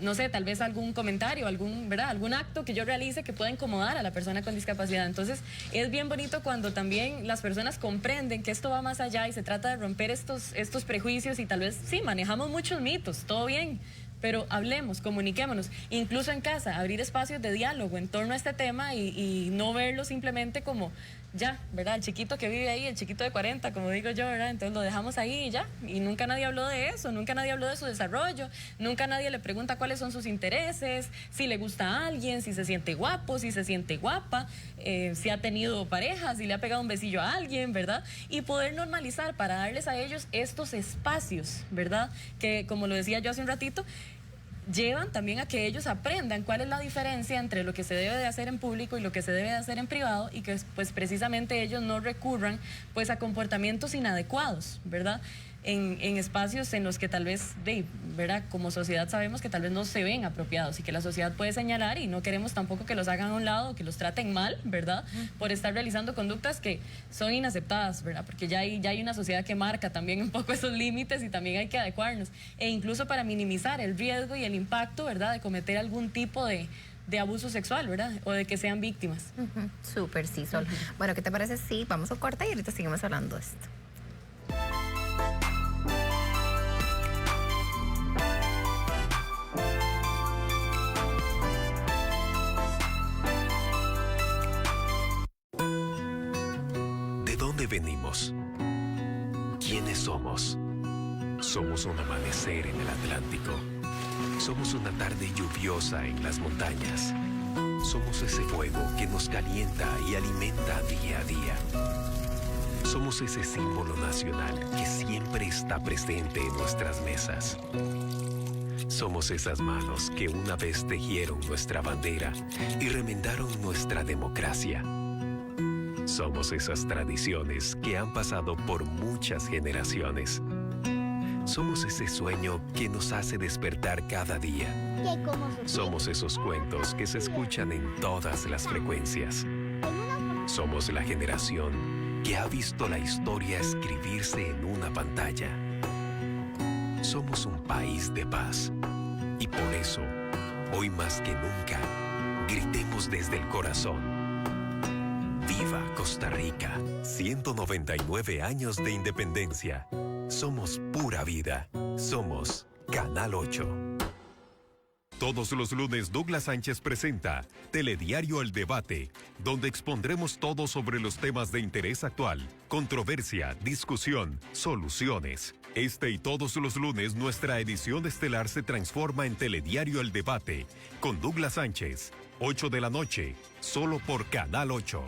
C: no sé, tal vez algún comentario, ¿verdad?, algún acto que yo realice que pueda incomodar a la persona con discapacidad. Entonces, es bien bonito cuando también las personas comprenden que esto va más allá y se trata de romper estos prejuicios, y tal vez, sí, manejamos muchos mitos, todo bien, pero hablemos, comuniquémonos, incluso en casa, abrir espacios de diálogo en torno a este tema, y no verlo simplemente como ya, ¿verdad? El chiquito que vive ahí, el chiquito de 40, como digo yo, ¿verdad? Entonces lo dejamos ahí y ya, y nunca nadie habló de eso, nunca nadie habló de su desarrollo, nunca nadie le pregunta cuáles son sus intereses, si le gusta a alguien, si se siente guapo, si se siente guapa, si ha tenido pareja, si le ha pegado un besillo a alguien, ¿verdad? Y poder normalizar para darles a ellos estos espacios, ¿verdad? Que, como lo decía yo hace un ratito, llevan también a que ellos aprendan cuál es la diferencia entre lo que se debe de hacer en público y lo que se debe de hacer en privado, y que pues precisamente ellos no recurran pues a comportamientos inadecuados, ¿verdad? En espacios en los que tal vez, ¿verdad?, como sociedad sabemos que tal vez no se ven apropiados, y que la sociedad puede señalar, y no queremos tampoco que los hagan a un lado, que los traten mal, ¿verdad?, por estar realizando conductas que son inaceptadas, ¿verdad?, porque ya hay una sociedad que marca también un poco esos límites, y también hay que adecuarnos, e incluso para minimizar el riesgo y el impacto, ¿verdad?, de cometer algún tipo de abuso sexual, ¿verdad?, o de que sean víctimas.
B: Súper, sí, Sol. Bueno, ¿qué te parece? Sí, vamos a corte y ahorita seguimos hablando de esto.
A: ¿De dónde venimos? ¿Quiénes somos? Somos un amanecer en el Atlántico. Somos una tarde lluviosa en las montañas. Somos ese fuego que nos calienta y alimenta día a día. Somos ese símbolo nacional que siempre está presente en nuestras mesas. Somos esas manos que una vez tejieron nuestra bandera y remendaron nuestra democracia. Somos esas tradiciones que han pasado por muchas generaciones. Somos ese sueño que nos hace despertar cada día. Somos esos cuentos que se escuchan en todas las frecuencias. Somos la generación que ha visto la historia escribirse en una pantalla. Somos un país de paz. Y por eso, hoy más que nunca, gritemos desde el corazón. ¡Viva Costa Rica! 199 años de independencia. Somos pura vida. Somos Canal 8. Todos los lunes Douglas Sánchez presenta Telediario El Debate, donde expondremos todo sobre los temas de interés actual, controversia, discusión, soluciones. Este y todos los lunes nuestra edición estelar se transforma en Telediario El Debate, con Douglas Sánchez, 8 de la noche, solo por Canal 8.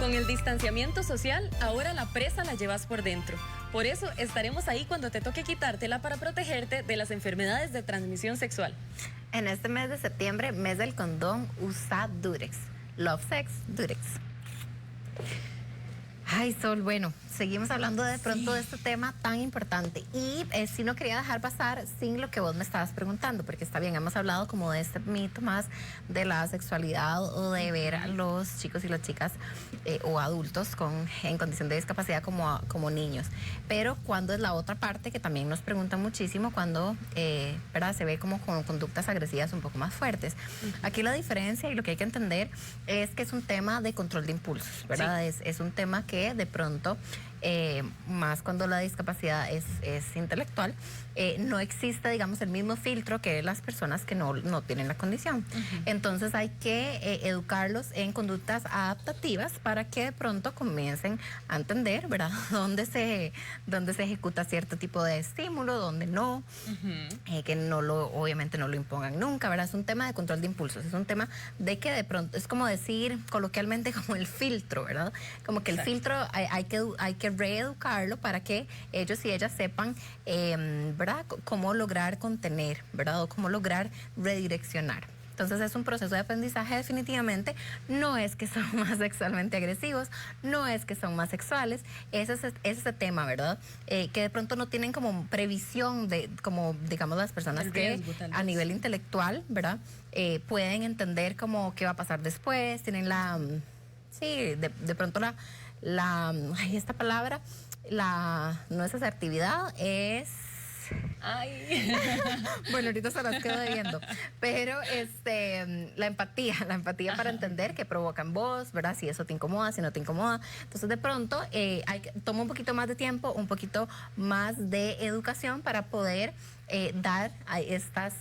C: Con el distanciamiento social, ahora la presa la llevas por dentro. Por eso estaremos ahí cuando te toque quitártela para protegerte de las enfermedades de transmisión sexual.
B: En este mes de septiembre, mes del condón, usa Durex. Love Sex, Durex. Ay, Sol, bueno, seguimos hablando de pronto de este tema tan importante. Y sí no quería dejar pasar sin lo que vos me estabas preguntando, porque está bien, hemos hablado como de este mito más de la sexualidad o de ver a los chicos y las chicas o adultos en condición de discapacidad como niños. Pero cuando es la otra parte que también nos preguntan muchísimo, cuando ¿verdad? Se ve como con conductas agresivas un poco más fuertes. Aquí la diferencia y lo que hay que entender es que es un tema de control de impulsos, ¿verdad? Sí. Es un tema que de pronto, más cuando la discapacidad es intelectual, no existe, digamos, el mismo filtro que las personas que no tienen la condición. Entonces hay que educarlos en conductas adaptativas para que de pronto comiencen a entender, ¿verdad?, dónde se ejecuta cierto tipo de estímulo, dónde no, que obviamente no lo impongan nunca, ¿verdad? Es un tema de control de impulsos, es un tema de que de pronto, es como decir coloquialmente como el filtro, ¿verdad? Como que el filtro hay que reeducarlo para que ellos y ellas sepan, ¿verdad?, cómo lograr contener, ¿verdad?, o cómo lograr redireccionar. Entonces es un proceso de aprendizaje definitivamente. No es que son más sexualmente agresivos, no es que son más sexuales, es ese tema, ¿verdad? Que de pronto no tienen como previsión de, como digamos las personas que a nivel intelectual, ¿verdad? Pueden entender como qué va a pasar después, tienen de pronto esta palabra, no es asertividad, es...
C: Ay.
B: Bueno, ahorita se las quedo debiendo. Pero la empatía para entender qué provoca en vos, ¿verdad? Si eso te incomoda, si no te incomoda. Entonces, de pronto, toma un poquito más de tiempo, un poquito más de educación para poder dar a estas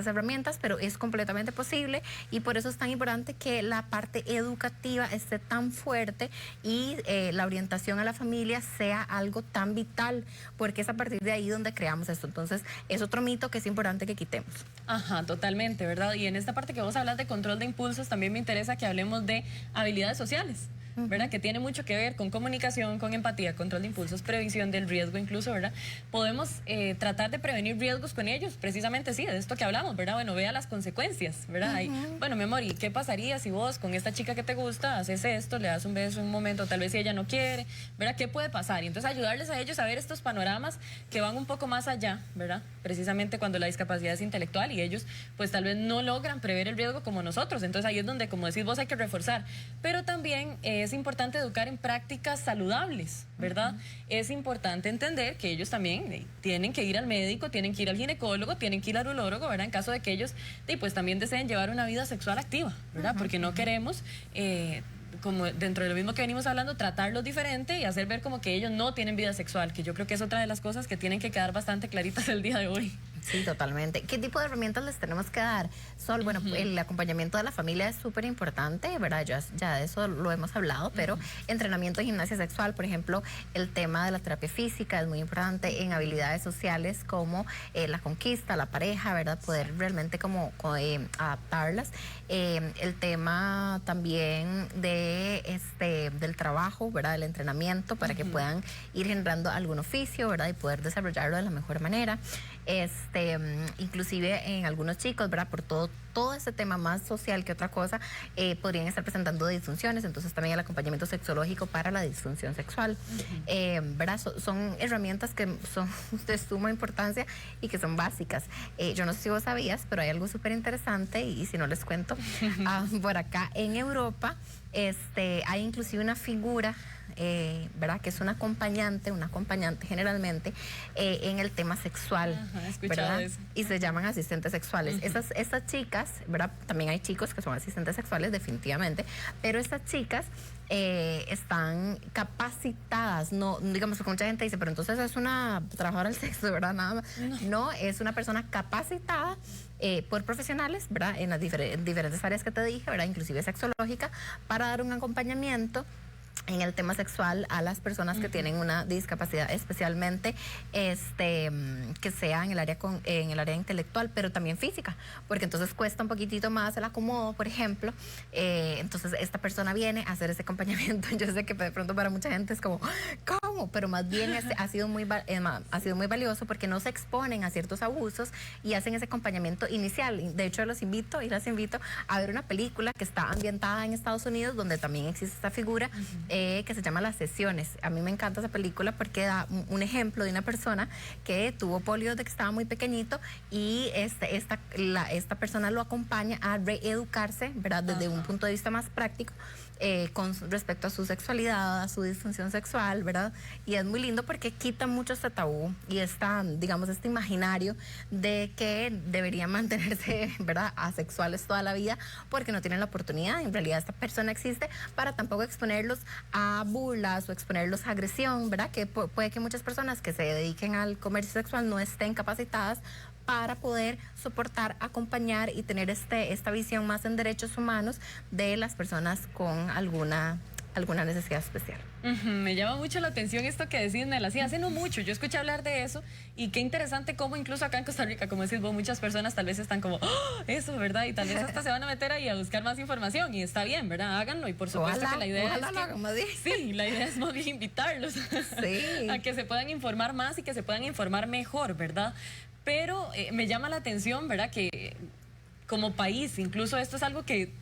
B: herramientas, pero es completamente posible y por eso es tan importante que la parte educativa esté tan fuerte y la orientación a la familia sea algo tan vital, porque es a partir de ahí donde creamos esto. Entonces, es otro mito que es importante que quitemos.
C: Ajá, totalmente, ¿verdad? Y en esta parte que vos hablas de control de impulsos, también me interesa que hablemos de habilidades sociales, ¿verdad? Que tiene mucho que ver con comunicación, con empatía, control de impulsos, previsión del riesgo incluso, ¿verdad? Podemos tratar de prevenir riesgos con ellos, precisamente sí, de esto que hablamos, ¿verdad? Bueno, vea las consecuencias, ¿verdad? Bueno, mi amor, ¿y qué pasaría si vos con esta chica que te gusta haces esto, le das un beso en un momento, tal vez si ella no quiere, ¿verdad? ¿Qué puede pasar? Y entonces ayudarles a ellos a ver estos panoramas que van un poco más allá, ¿verdad? Precisamente cuando la discapacidad es intelectual y ellos pues tal vez no logran prever el riesgo como nosotros. Entonces ahí es donde, como decís vos, hay que reforzar. Pero también es importante educar en prácticas saludables, ¿verdad? Es importante entender que ellos también tienen que ir al médico, tienen que ir al ginecólogo, tienen que ir al urólogo, ¿verdad? En caso de que ellos pues también deseen llevar una vida sexual activa, ¿verdad? Porque no queremos... como dentro de lo mismo que venimos hablando, tratarlos diferente y hacer ver como que ellos no tienen vida sexual, que yo creo que es otra de las cosas que tienen que quedar bastante claritas el día de hoy.
B: Sí, totalmente. ¿Qué tipo de herramientas les tenemos que dar? Sol, bueno, el acompañamiento de la familia es súper importante, ¿verdad? Ya de eso lo hemos hablado, pero entrenamiento de gimnasia sexual, por ejemplo, el tema de la terapia física es muy importante en habilidades sociales como la conquista, la pareja, ¿verdad? Poder realmente como adaptarlas. El tema también del trabajo, ¿verdad? Del entrenamiento para que puedan ir generando algún oficio, ¿verdad? Y poder desarrollarlo de la mejor manera. Inclusive en algunos chicos, ¿verdad? Por todo este tema más social que otra cosa, podrían estar presentando disfunciones, entonces también el acompañamiento sexológico para la disfunción sexual, ¿verdad? Son herramientas que son de suma importancia y que son básicas. Yo no sé si vos sabías, pero hay algo súper interesante y si no les cuento, por acá en Europa hay inclusive una figura, ¿verdad? Que es una acompañante generalmente en el tema sexual, ¿verdad?
C: Eso.
B: Y se llaman asistentes sexuales. Esas chicas, ¿verdad? También hay chicos que son asistentes sexuales, definitivamente, pero estas chicas están capacitadas, no, digamos, porque mucha gente dice, pero entonces es una trabajadora del sexo, ¿verdad? Nada más. No, es una persona capacitada por profesionales, ¿verdad? En las diferentes áreas que te dije, ¿verdad? Inclusive sexológica, para dar un acompañamiento en el tema sexual a las personas que tienen una discapacidad, especialmente que sea en el área intelectual, pero también física, porque entonces cuesta un poquitito más el acomodo, por ejemplo. Entonces esta persona viene a hacer ese acompañamiento. Yo sé que de pronto para mucha gente es como, ¿cómo? Pero más bien ha sido muy valioso porque no se exponen a ciertos abusos y hacen ese acompañamiento inicial. De hecho, los invito y las invito a ver una película que está ambientada en Estados Unidos, donde también existe esta figura, que se llama Las Sesiones. A mí me encanta esa película porque da un ejemplo de una persona que tuvo polio desde que estaba muy pequeñito y esta persona lo acompaña a reeducarse, ¿verdad? Desde un punto de vista más práctico, con respecto a su sexualidad, a su disfunción sexual, ¿verdad? Y es muy lindo porque quita mucho este tabú y digamos, este imaginario de que deberían mantenerse, ¿verdad?, asexuales toda la vida porque no tienen la oportunidad. En realidad esta persona existe para tampoco exponerlos a burlas o exponerlos a agresión, ¿verdad? Que puede que muchas personas que se dediquen al comercio sexual no estén capacitadas para poder soportar, acompañar y tener esta visión más en derechos humanos de las personas con alguna necesidad especial.
C: Me llama mucho la atención esto que decís, Nela. Sí, hace no mucho yo escuché hablar de eso y qué interesante cómo incluso acá en Costa Rica, como decís vos, muchas personas tal vez están como, ¡oh, eso, ¿verdad? Y tal vez hasta se van a meter ahí a buscar más información y está bien, ¿verdad? Háganlo y por supuesto que la idea es más bien invitarlos a que se puedan informar más y que se puedan informar mejor, ¿verdad? Pero me llama la atención, ¿verdad? Que como país, incluso esto es algo que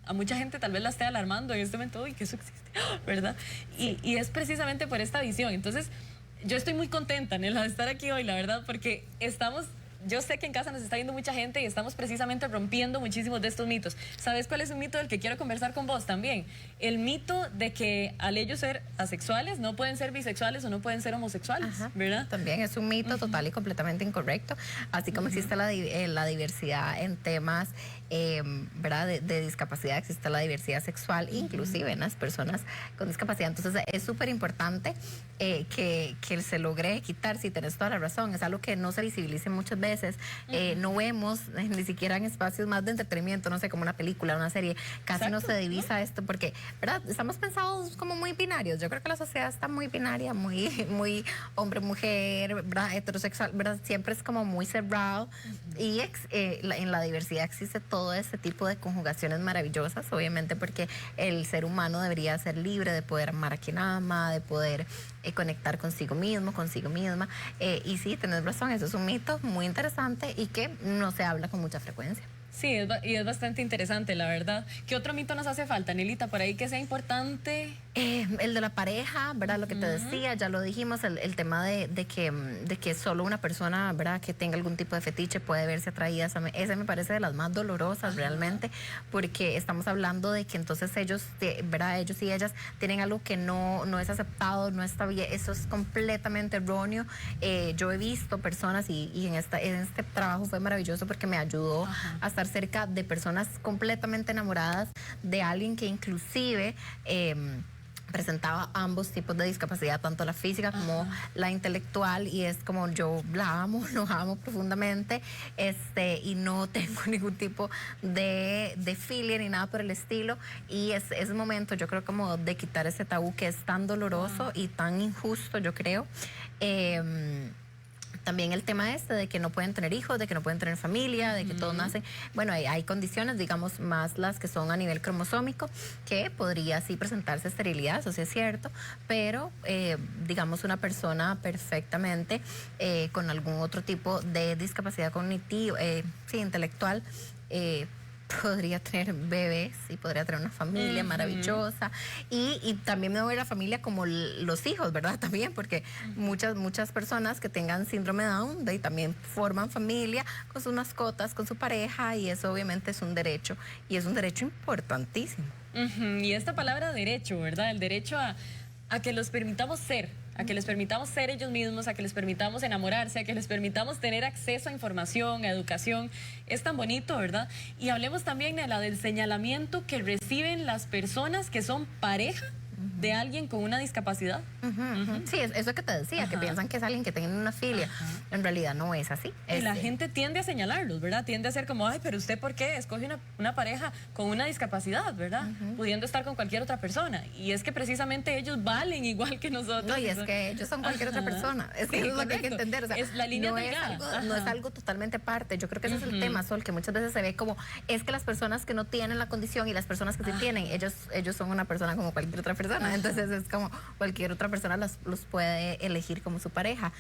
C: a mucha gente tal vez la esté alarmando en este momento, y que eso existe, ¿verdad? Y es precisamente por esta visión. Entonces, yo estoy muy contenta, Nela, de estar aquí hoy, la verdad, porque yo sé que en casa nos está viendo mucha gente y estamos precisamente rompiendo muchísimos de estos mitos. ¿Sabes cuál es un mito del que quiero conversar con vos también? El mito de que al ellos ser asexuales no pueden ser bisexuales o no pueden ser homosexuales, ¿verdad?
B: También es un mito total y completamente incorrecto, así como existe la diversidad en temas, ¿verdad? De discapacidad, existe la diversidad sexual, inclusive en las personas con discapacidad. Entonces es súper importante que se logre quitar, si tenés toda la razón, es algo que no se visibilice muchas veces. No vemos ni siquiera en espacios más de entretenimiento, no sé, como una película, una serie, casi no se divisa esto porque, ¿verdad? Estamos pensados como muy binarios. Yo creo que la sociedad está muy binaria, muy hombre-mujer, ¿verdad? Heterosexual, ¿verdad? Siempre es como muy cerrado y en la diversidad existe todo ese tipo de conjugaciones maravillosas, obviamente porque el ser humano debería ser libre de poder amar a quien ama, de poder conectar consigo mismo, consigo misma. Y sí, tenés razón, eso es un mito muy interesante y que no se habla con mucha frecuencia.
C: Sí, y es bastante interesante, la verdad. ¿Qué otro mito nos hace falta, Nelita, por ahí que sea importante?
B: El de la pareja, ¿verdad? Lo que te decía, ya lo dijimos, el tema de que solo una persona, ¿verdad?, que tenga algún tipo de fetiche puede verse atraída. Esa me parece de las más dolorosas realmente, porque estamos hablando de que entonces ellos, ¿verdad?, ellos y ellas tienen algo que no es aceptado, no está bien. Eso es completamente erróneo. Yo he visto personas y en este trabajo fue maravilloso porque me ayudó a estar cerca de personas completamente enamoradas de alguien que inclusive presentaba ambos tipos de discapacidad, tanto la física como la intelectual, y es como yo la amo, lo amo profundamente, y no tengo ningún tipo de filia ni nada por el estilo, y es momento, yo creo, como de quitar ese tabú que es tan doloroso y tan injusto, yo creo. También el tema de que no pueden tener hijos, de que no pueden tener familia, de que todos nacen. Bueno, hay condiciones, digamos, más las que son a nivel cromosómico, que podría sí presentarse esterilidad, eso sí es cierto, pero digamos una persona perfectamente con algún otro tipo de discapacidad cognitiva, sí, intelectual, podría tener bebés y podría tener una familia maravillosa, y también me voy a la familia como los hijos, ¿verdad? También, porque muchas personas que tengan síndrome de Down también forman familia con sus mascotas, con su pareja, y eso obviamente es un derecho, y es un derecho importantísimo.
C: Y esta palabra derecho, ¿verdad? El derecho a que los permitamos ser, a que les permitamos ser ellos mismos, a que les permitamos enamorarse, a que les permitamos tener acceso a información, a educación. Es tan bonito, ¿verdad? Y hablemos también, Nela, del señalamiento que reciben las personas que son pareja de alguien con una discapacidad.
B: Sí, eso que te decía, que piensan que es alguien que tiene una filia. En realidad no es así.
C: Y la gente tiende a señalarlos, ¿verdad? Tiende a ser como, ay, pero usted ¿por qué escoge una pareja con una discapacidad, ¿verdad? Pudiendo estar con cualquier otra persona. Y es que precisamente ellos valen igual que nosotros.
B: No, y es que ellos son cualquier otra persona. Es que eso es lo que hay que entender. O sea,
C: es la línea
B: delgada. No es algo totalmente aparte. Yo creo que ese es el tema, Sol, que muchas veces se ve como, es que las personas que no tienen la condición y las personas que sí tienen, ellos son una persona como cualquier otra persona. Entonces es como cualquier otra persona los puede elegir como su pareja,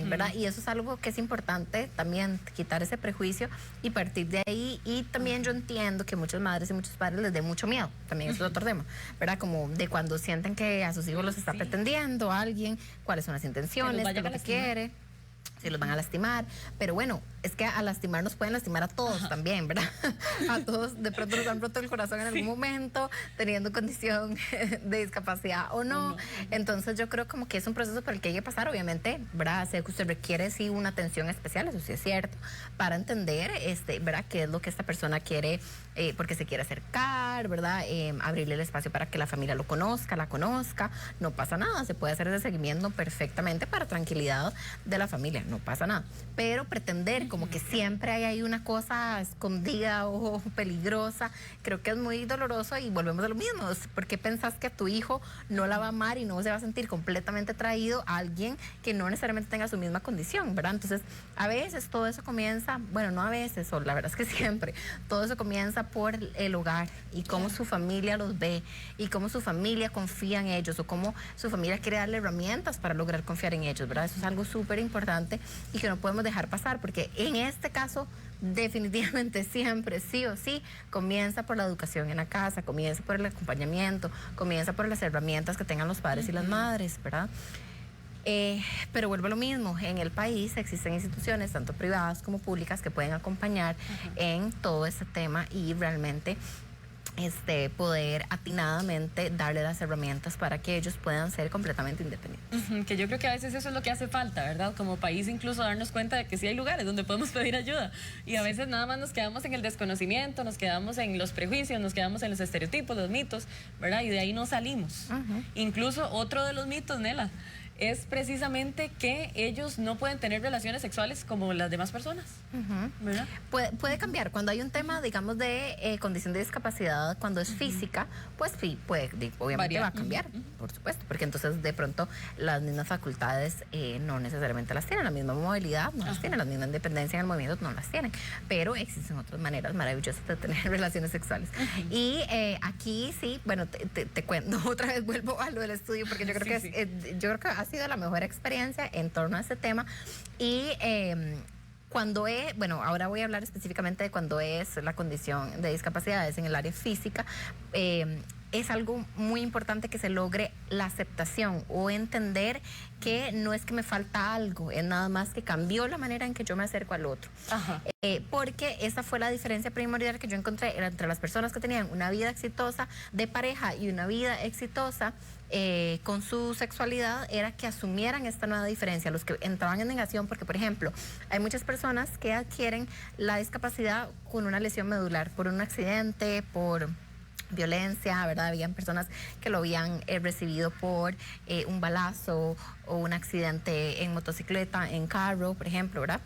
B: ¿verdad? Y eso es algo que es importante también, quitar ese prejuicio y partir de ahí. Y también yo entiendo que muchas madres y muchos padres les dé mucho miedo, también es otro tema, ¿verdad? Como de cuando sienten que a sus hijos los está pretendiendo alguien, cuáles son las intenciones, qué es lo que quiere, si los van a lastimar, pero bueno, es que a lastimar nos pueden lastimar a todos también, ¿verdad? A todos de pronto nos han roto el corazón en algún momento, teniendo condición de discapacidad o no. Entonces yo creo como que es un proceso por el que hay que pasar, obviamente, ¿verdad? Se requiere sí una atención especial, eso sí es cierto, para entender, ¿verdad? Qué es lo que esta persona quiere, porque se quiere acercar, ¿verdad? Abrirle el espacio para que la familia lo conozca, la conozca, no pasa nada, se puede hacer ese seguimiento perfectamente para tranquilidad de la familia, no pasa nada. Pero pretender como que siempre hay ahí una cosa escondida o peligrosa, creo que es muy doloroso, y volvemos a lo mismo. ¿Por qué pensás que tu hijo no la va a amar y no se va a sentir completamente atraído a alguien que no necesariamente tenga su misma condición, ¿verdad? Entonces, a veces todo eso comienza, bueno, no a veces, o la verdad es que siempre, todo eso comienza por el hogar y cómo su familia los ve y cómo su familia confía en ellos, o cómo su familia quiere darle herramientas para lograr confiar en ellos, ¿verdad? Eso es algo súper importante y que no podemos dejar pasar, porque en este caso definitivamente siempre, sí o sí, comienza por la educación en la casa, comienza por el acompañamiento, comienza por las herramientas que tengan los padres y las madres, ¿verdad? Pero vuelvo a lo mismo, en el país existen instituciones, tanto privadas como públicas, que pueden acompañar en todo este tema y realmente poder atinadamente darle las herramientas para que ellos puedan ser completamente independientes.
C: Que yo creo que a veces eso es lo que hace falta, ¿verdad? Como país, incluso darnos cuenta de que sí hay lugares donde podemos pedir ayuda, y a veces nada más nos quedamos en el desconocimiento, nos quedamos en los prejuicios, nos quedamos en los estereotipos, los mitos, ¿verdad? Y de ahí no salimos. Incluso otro de los mitos, Nela, es precisamente que ellos no pueden tener relaciones sexuales como las demás personas, ¿verdad?
B: Puede cambiar. Cuando hay un tema, digamos, de condición de discapacidad, cuando es física, pues sí, obviamente va a cambiar, por supuesto, porque entonces de pronto las mismas facultades no necesariamente las tienen, la misma movilidad no las tienen, la misma independencia en el movimiento no las tienen, pero existen otras maneras maravillosas de tener relaciones sexuales. Y aquí sí, bueno, te cuento, otra vez vuelvo a lo del estudio, porque yo creo yo creo que ha sido la mejor experiencia en torno a este tema. Y bueno, ahora voy a hablar específicamente de cuando es la condición de discapacidades en el área física. Es algo muy importante que se logre la aceptación o entender que no es que me falta algo, es nada más que cambió la manera en que yo me acerco al otro. Porque esa fue la diferencia primordial que yo encontré entre las personas que tenían una vida exitosa de pareja y una vida exitosa con su sexualidad, era que asumieran esta nueva diferencia. Los que entraban en negación, porque por ejemplo, hay muchas personas que adquieren la discapacidad con una lesión medular, por un accidente, por violencia, ¿verdad? Habían personas que lo habían recibido por un balazo o un accidente en motocicleta, en carro, por ejemplo, ¿verdad?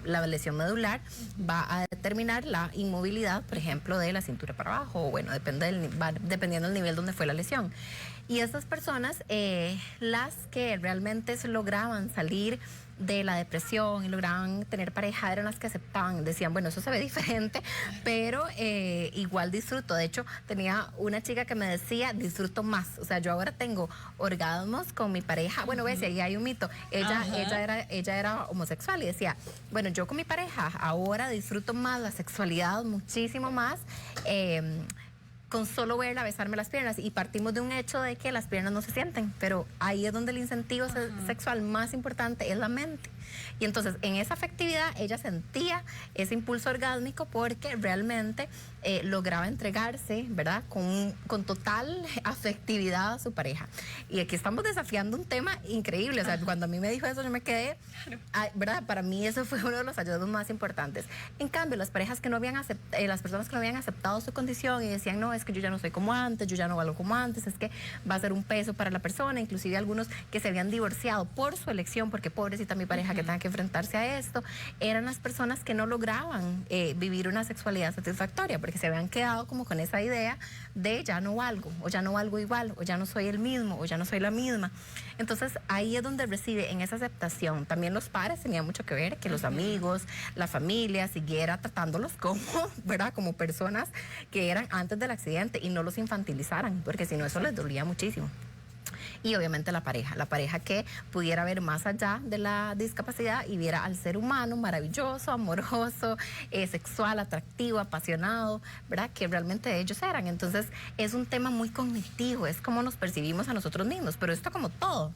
B: La lesión medular va a determinar la inmovilidad, por ejemplo, de la cintura para abajo, o bueno, dependiendo del nivel donde fue la lesión. Y estas personas, las que realmente se lograban salir de la depresión y lograban tener pareja, eran las que aceptaban, decían, bueno, eso se ve diferente, pero igual disfruto. De hecho, tenía una chica que me decía, disfruto más. O sea, yo ahora tengo orgasmos con mi pareja. Bueno, ves, ahí hay un mito. Ella era homosexual y decía, bueno, yo con mi pareja ahora disfruto más la sexualidad, muchísimo más. Con solo verla besarme las piernas, y partimos de un hecho de que las piernas no se sienten, pero ahí es donde el incentivo sexual más importante es la mente. Y entonces en esa afectividad ella sentía ese impulso orgásmico porque realmente lograba entregarse, ¿verdad? Con total afectividad a su pareja. Y aquí estamos desafiando un tema increíble. O sea, cuando a mí me dijo eso, yo me quedé, ¿verdad? Para mí eso fue uno de los hallazgos más importantes. En cambio, las personas que no habían aceptado su condición y decían, no, es que yo ya no soy como antes, yo ya no valgo como antes, es que va a ser un peso para la persona, inclusive algunos que se habían divorciado por su elección, porque pobrecita mi pareja que tenga que enfrentarse a esto, eran las personas que no lograban vivir una sexualidad satisfactoria, porque se habían quedado como con esa idea de ya no valgo, o ya no valgo igual, o ya no soy el mismo, o ya no soy la misma. Entonces ahí es donde reside, en esa aceptación. También los padres tenían mucho que ver, que los amigos, la familia siguiera tratándolos como, ¿verdad? Como personas que eran antes del accidente y no los infantilizaran, porque si no eso les dolía muchísimo. Y obviamente la pareja que pudiera ver más allá de la discapacidad y viera al ser humano maravilloso, amoroso, sexual, atractivo, apasionado, ¿verdad? Que realmente ellos eran. Entonces es un tema muy cognitivo, es como nos percibimos a nosotros mismos, pero esto como todo,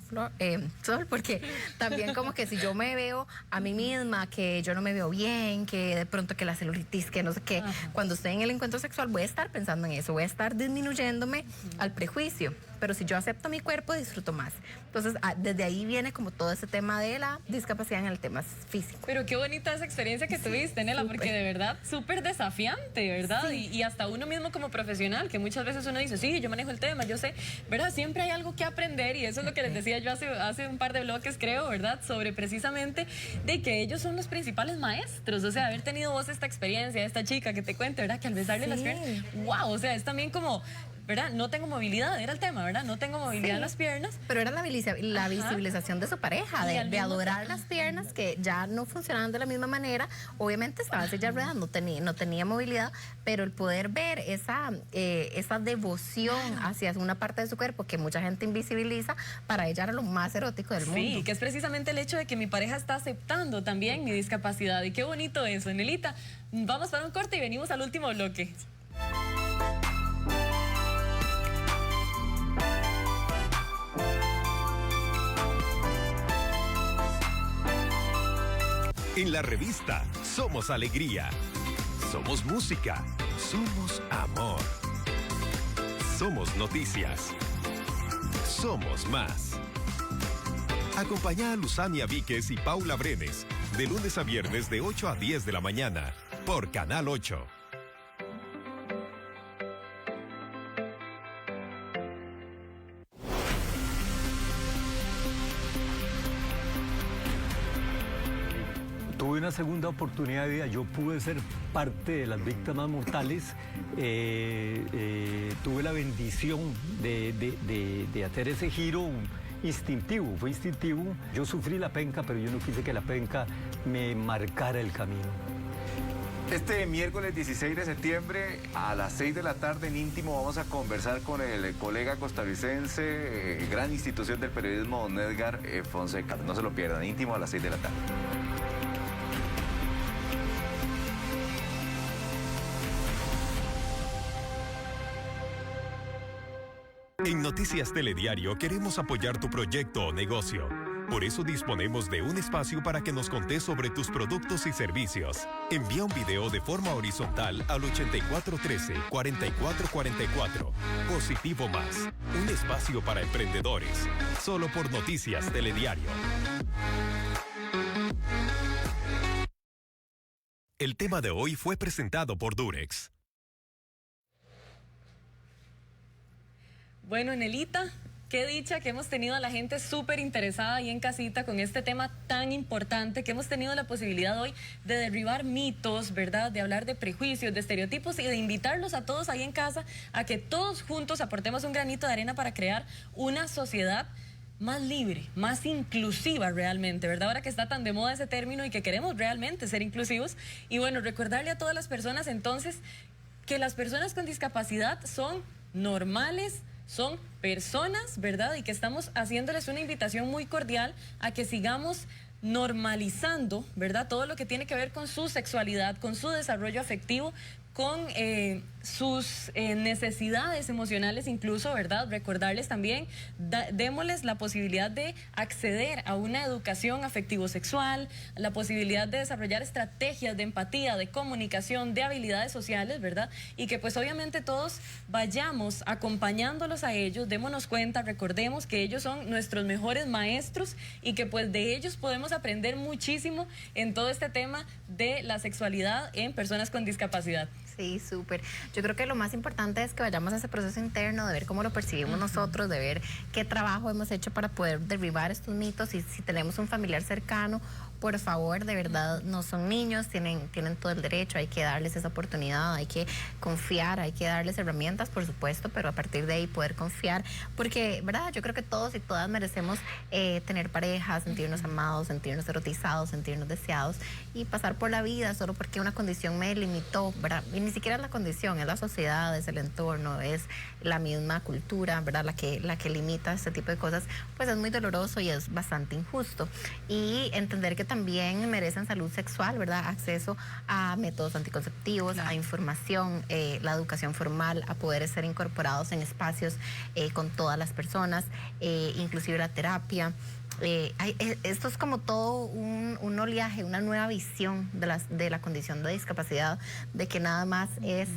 B: Sol, porque también como que si yo me veo a mí misma, que yo no me veo bien, que de pronto que la celulitis, que no sé qué, cuando estoy en el encuentro sexual voy a estar pensando en eso, voy a estar disminuyéndome al prejuicio. Pero si yo acepto mi cuerpo, disfruto más. Entonces, desde ahí viene como todo ese tema de la discapacidad en el tema físico.
C: Pero qué bonita esa experiencia que tuviste, Nela, porque de verdad súper desafiante, ¿verdad?
B: Sí.
C: Y hasta uno mismo como profesional, que muchas veces uno dice, sí, yo manejo el tema, yo sé, ¿verdad? Siempre hay algo que aprender, y eso es lo que les decía yo hace un par de bloques, creo, ¿verdad? Sobre precisamente de que ellos son los principales maestros, o sea, haber tenido vos esta experiencia, esta chica que te cuente, ¿verdad? Que al besarle las piernas, wow, o sea, es también como, ¿verdad? No tengo movilidad, era el tema, ¿verdad? No tengo movilidad en las piernas.
B: Pero era la visibilización de su pareja, de adorar las piernas que ya no funcionaban de la misma manera. Obviamente estaba en silla de ruedas, no tenía movilidad, pero el poder ver esa devoción hacia una parte de su cuerpo que mucha gente invisibiliza, para ella era lo más erótico del mundo.
C: Sí, que es precisamente el hecho de que mi pareja está aceptando también mi discapacidad. Y qué bonito eso, Nelita. Vamos para un corte y venimos al último bloque.
A: En la revista Somos Alegría, somos música, somos amor, somos noticias, somos más. Acompaña a Luzania Víquez y Paula Brenes de lunes a viernes de 8 a 10 de la mañana por Canal 8.
D: Tuve una segunda oportunidad de vida, yo pude ser parte de las víctimas mortales, tuve la bendición de hacer ese giro instintivo, fue instintivo. Yo sufrí la penca, pero yo no quise que la penca me marcara el camino.
E: Este miércoles 16 de septiembre a las 6 de la tarde en Íntimo vamos a conversar con el colega costarricense, gran institución del periodismo, don Edgar Fonseca. No se lo pierdan, Íntimo a las 6 de la tarde.
A: En Noticias Telediario queremos apoyar tu proyecto o negocio. Por eso disponemos de un espacio para que nos contés sobre tus productos y servicios. Envía un video de forma horizontal al 8413-4444. Positivo Más, un espacio para emprendedores. Solo por Noticias Telediario. El tema de hoy fue presentado por Durex.
C: Bueno, Nelita, qué dicha que hemos tenido a la gente súper interesada ahí en casita con este tema tan importante, que hemos tenido la posibilidad hoy de derribar mitos, ¿verdad? De hablar de prejuicios, de estereotipos y de invitarlos a todos ahí en casa a que todos juntos aportemos un granito de arena para crear una sociedad más libre, más inclusiva realmente, ¿verdad? Ahora que está tan de moda ese término y que queremos realmente ser inclusivos. Y bueno, recordarle a todas las personas entonces que las personas con discapacidad son normales, son personas, ¿verdad? Y que estamos haciéndoles una invitación muy cordial a que sigamos normalizando, ¿verdad? Todo lo que tiene que ver con su sexualidad, con su desarrollo afectivo, con sus necesidades emocionales incluso, ¿verdad? Recordarles también, démosles la posibilidad de acceder a una educación afectivo-sexual, la posibilidad de desarrollar estrategias de empatía, de comunicación, de habilidades sociales, ¿verdad? Y que pues obviamente todos vayamos acompañándolos a ellos, démonos cuenta, recordemos que ellos son nuestros mejores maestros y que pues de ellos podemos aprender muchísimo en todo este tema de la sexualidad en personas con discapacidad.
B: Sí, súper. Yo creo que lo más importante es que vayamos a ese proceso interno de ver cómo lo percibimos nosotros, de ver qué trabajo hemos hecho para poder derribar estos mitos y si tenemos un familiar cercano, por favor, de verdad, no son niños, tienen todo el derecho, hay que darles esa oportunidad, hay que confiar, hay que darles herramientas, por supuesto, pero a partir de ahí poder confiar, porque, ¿verdad? Yo creo que todos y todas merecemos tener pareja, sentirnos amados, sentirnos erotizados, sentirnos deseados y pasar por la vida solo porque una condición me limitó, ¿verdad? Y ni siquiera es la condición, es la sociedad, es el entorno, es la misma cultura, ¿verdad? La que limita este tipo de cosas, pues es muy doloroso y es bastante injusto. Y entender que también merecen salud sexual, ¿verdad? Acceso a métodos anticonceptivos, a información, la educación formal, a poder ser incorporados en espacios con todas las personas, inclusive la terapia. Esto es como todo un oleaje, una nueva visión de la condición de discapacidad, de que nada más es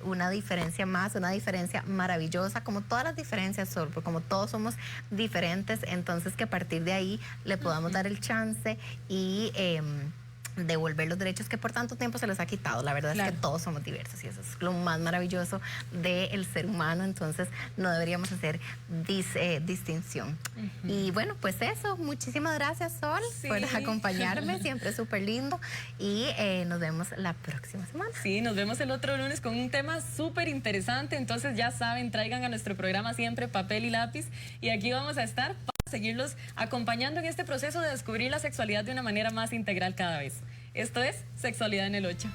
B: una diferencia más, una diferencia maravillosa, como todas las diferencias, Sol, porque como todos somos diferentes, entonces que a partir de ahí le podamos dar el chance y devolver los derechos que por tanto tiempo se les ha quitado. La verdad es que todos somos diversos y eso es lo más maravilloso del ser humano, entonces no deberíamos hacer distinción. Y bueno, pues eso, muchísimas gracias, Sol, por acompañarme, siempre súper lindo y nos vemos la próxima semana.
C: Sí, nos vemos el otro lunes con un tema súper interesante, entonces ya saben, traigan a nuestro programa siempre papel y lápiz y aquí vamos a estar seguirlos acompañando en este proceso de descubrir la sexualidad de una manera más integral cada vez. Esto es Sexualidad en el 8.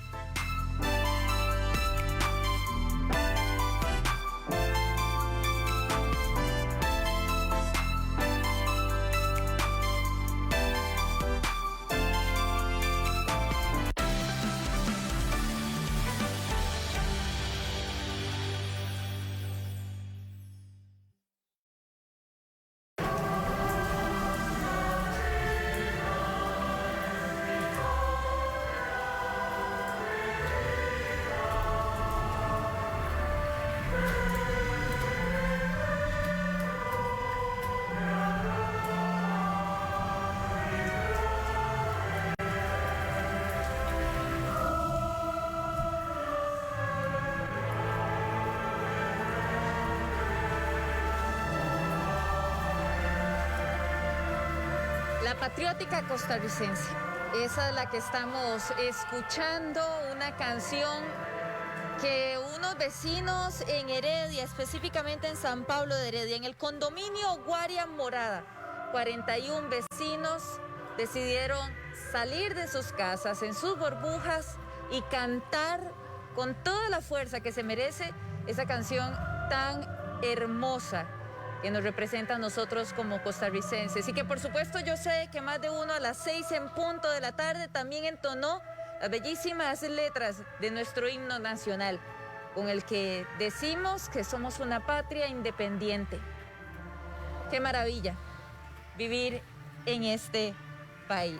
G: La patriótica costarricense, esa es la que estamos escuchando, una canción que unos vecinos en Heredia, específicamente en San Pablo de Heredia, en el condominio Guaria Morada, 41 vecinos decidieron salir de sus casas, en sus burbujas y cantar con toda la fuerza que se merece esa canción tan hermosa que nos representa a nosotros como costarricenses. Y que por supuesto yo sé que más de uno a las 6 en punto de la tarde también entonó las bellísimas letras de nuestro himno nacional, con el que decimos que somos una patria independiente. Qué maravilla vivir en este país.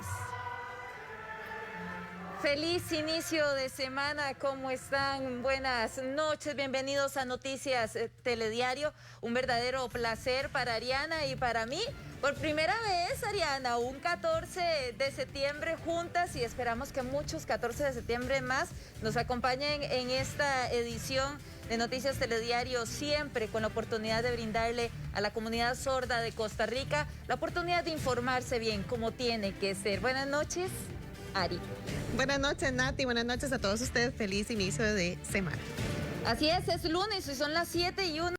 G: Feliz inicio de semana, ¿cómo están? Buenas noches, bienvenidos a Noticias Telediario. Un verdadero placer para Ariana y para mí. Por primera vez, Ariana, un 14 de septiembre juntas y esperamos que muchos 14 de septiembre más nos acompañen en esta edición de Noticias Telediario, siempre con la oportunidad de brindarle a la comunidad sorda de Costa Rica la oportunidad de informarse bien, como tiene que ser. Buenas noches, Ari.
H: Buenas noches, Nati. Buenas noches a todos ustedes. Feliz inicio de semana.
G: Así es lunes y son las 7:01.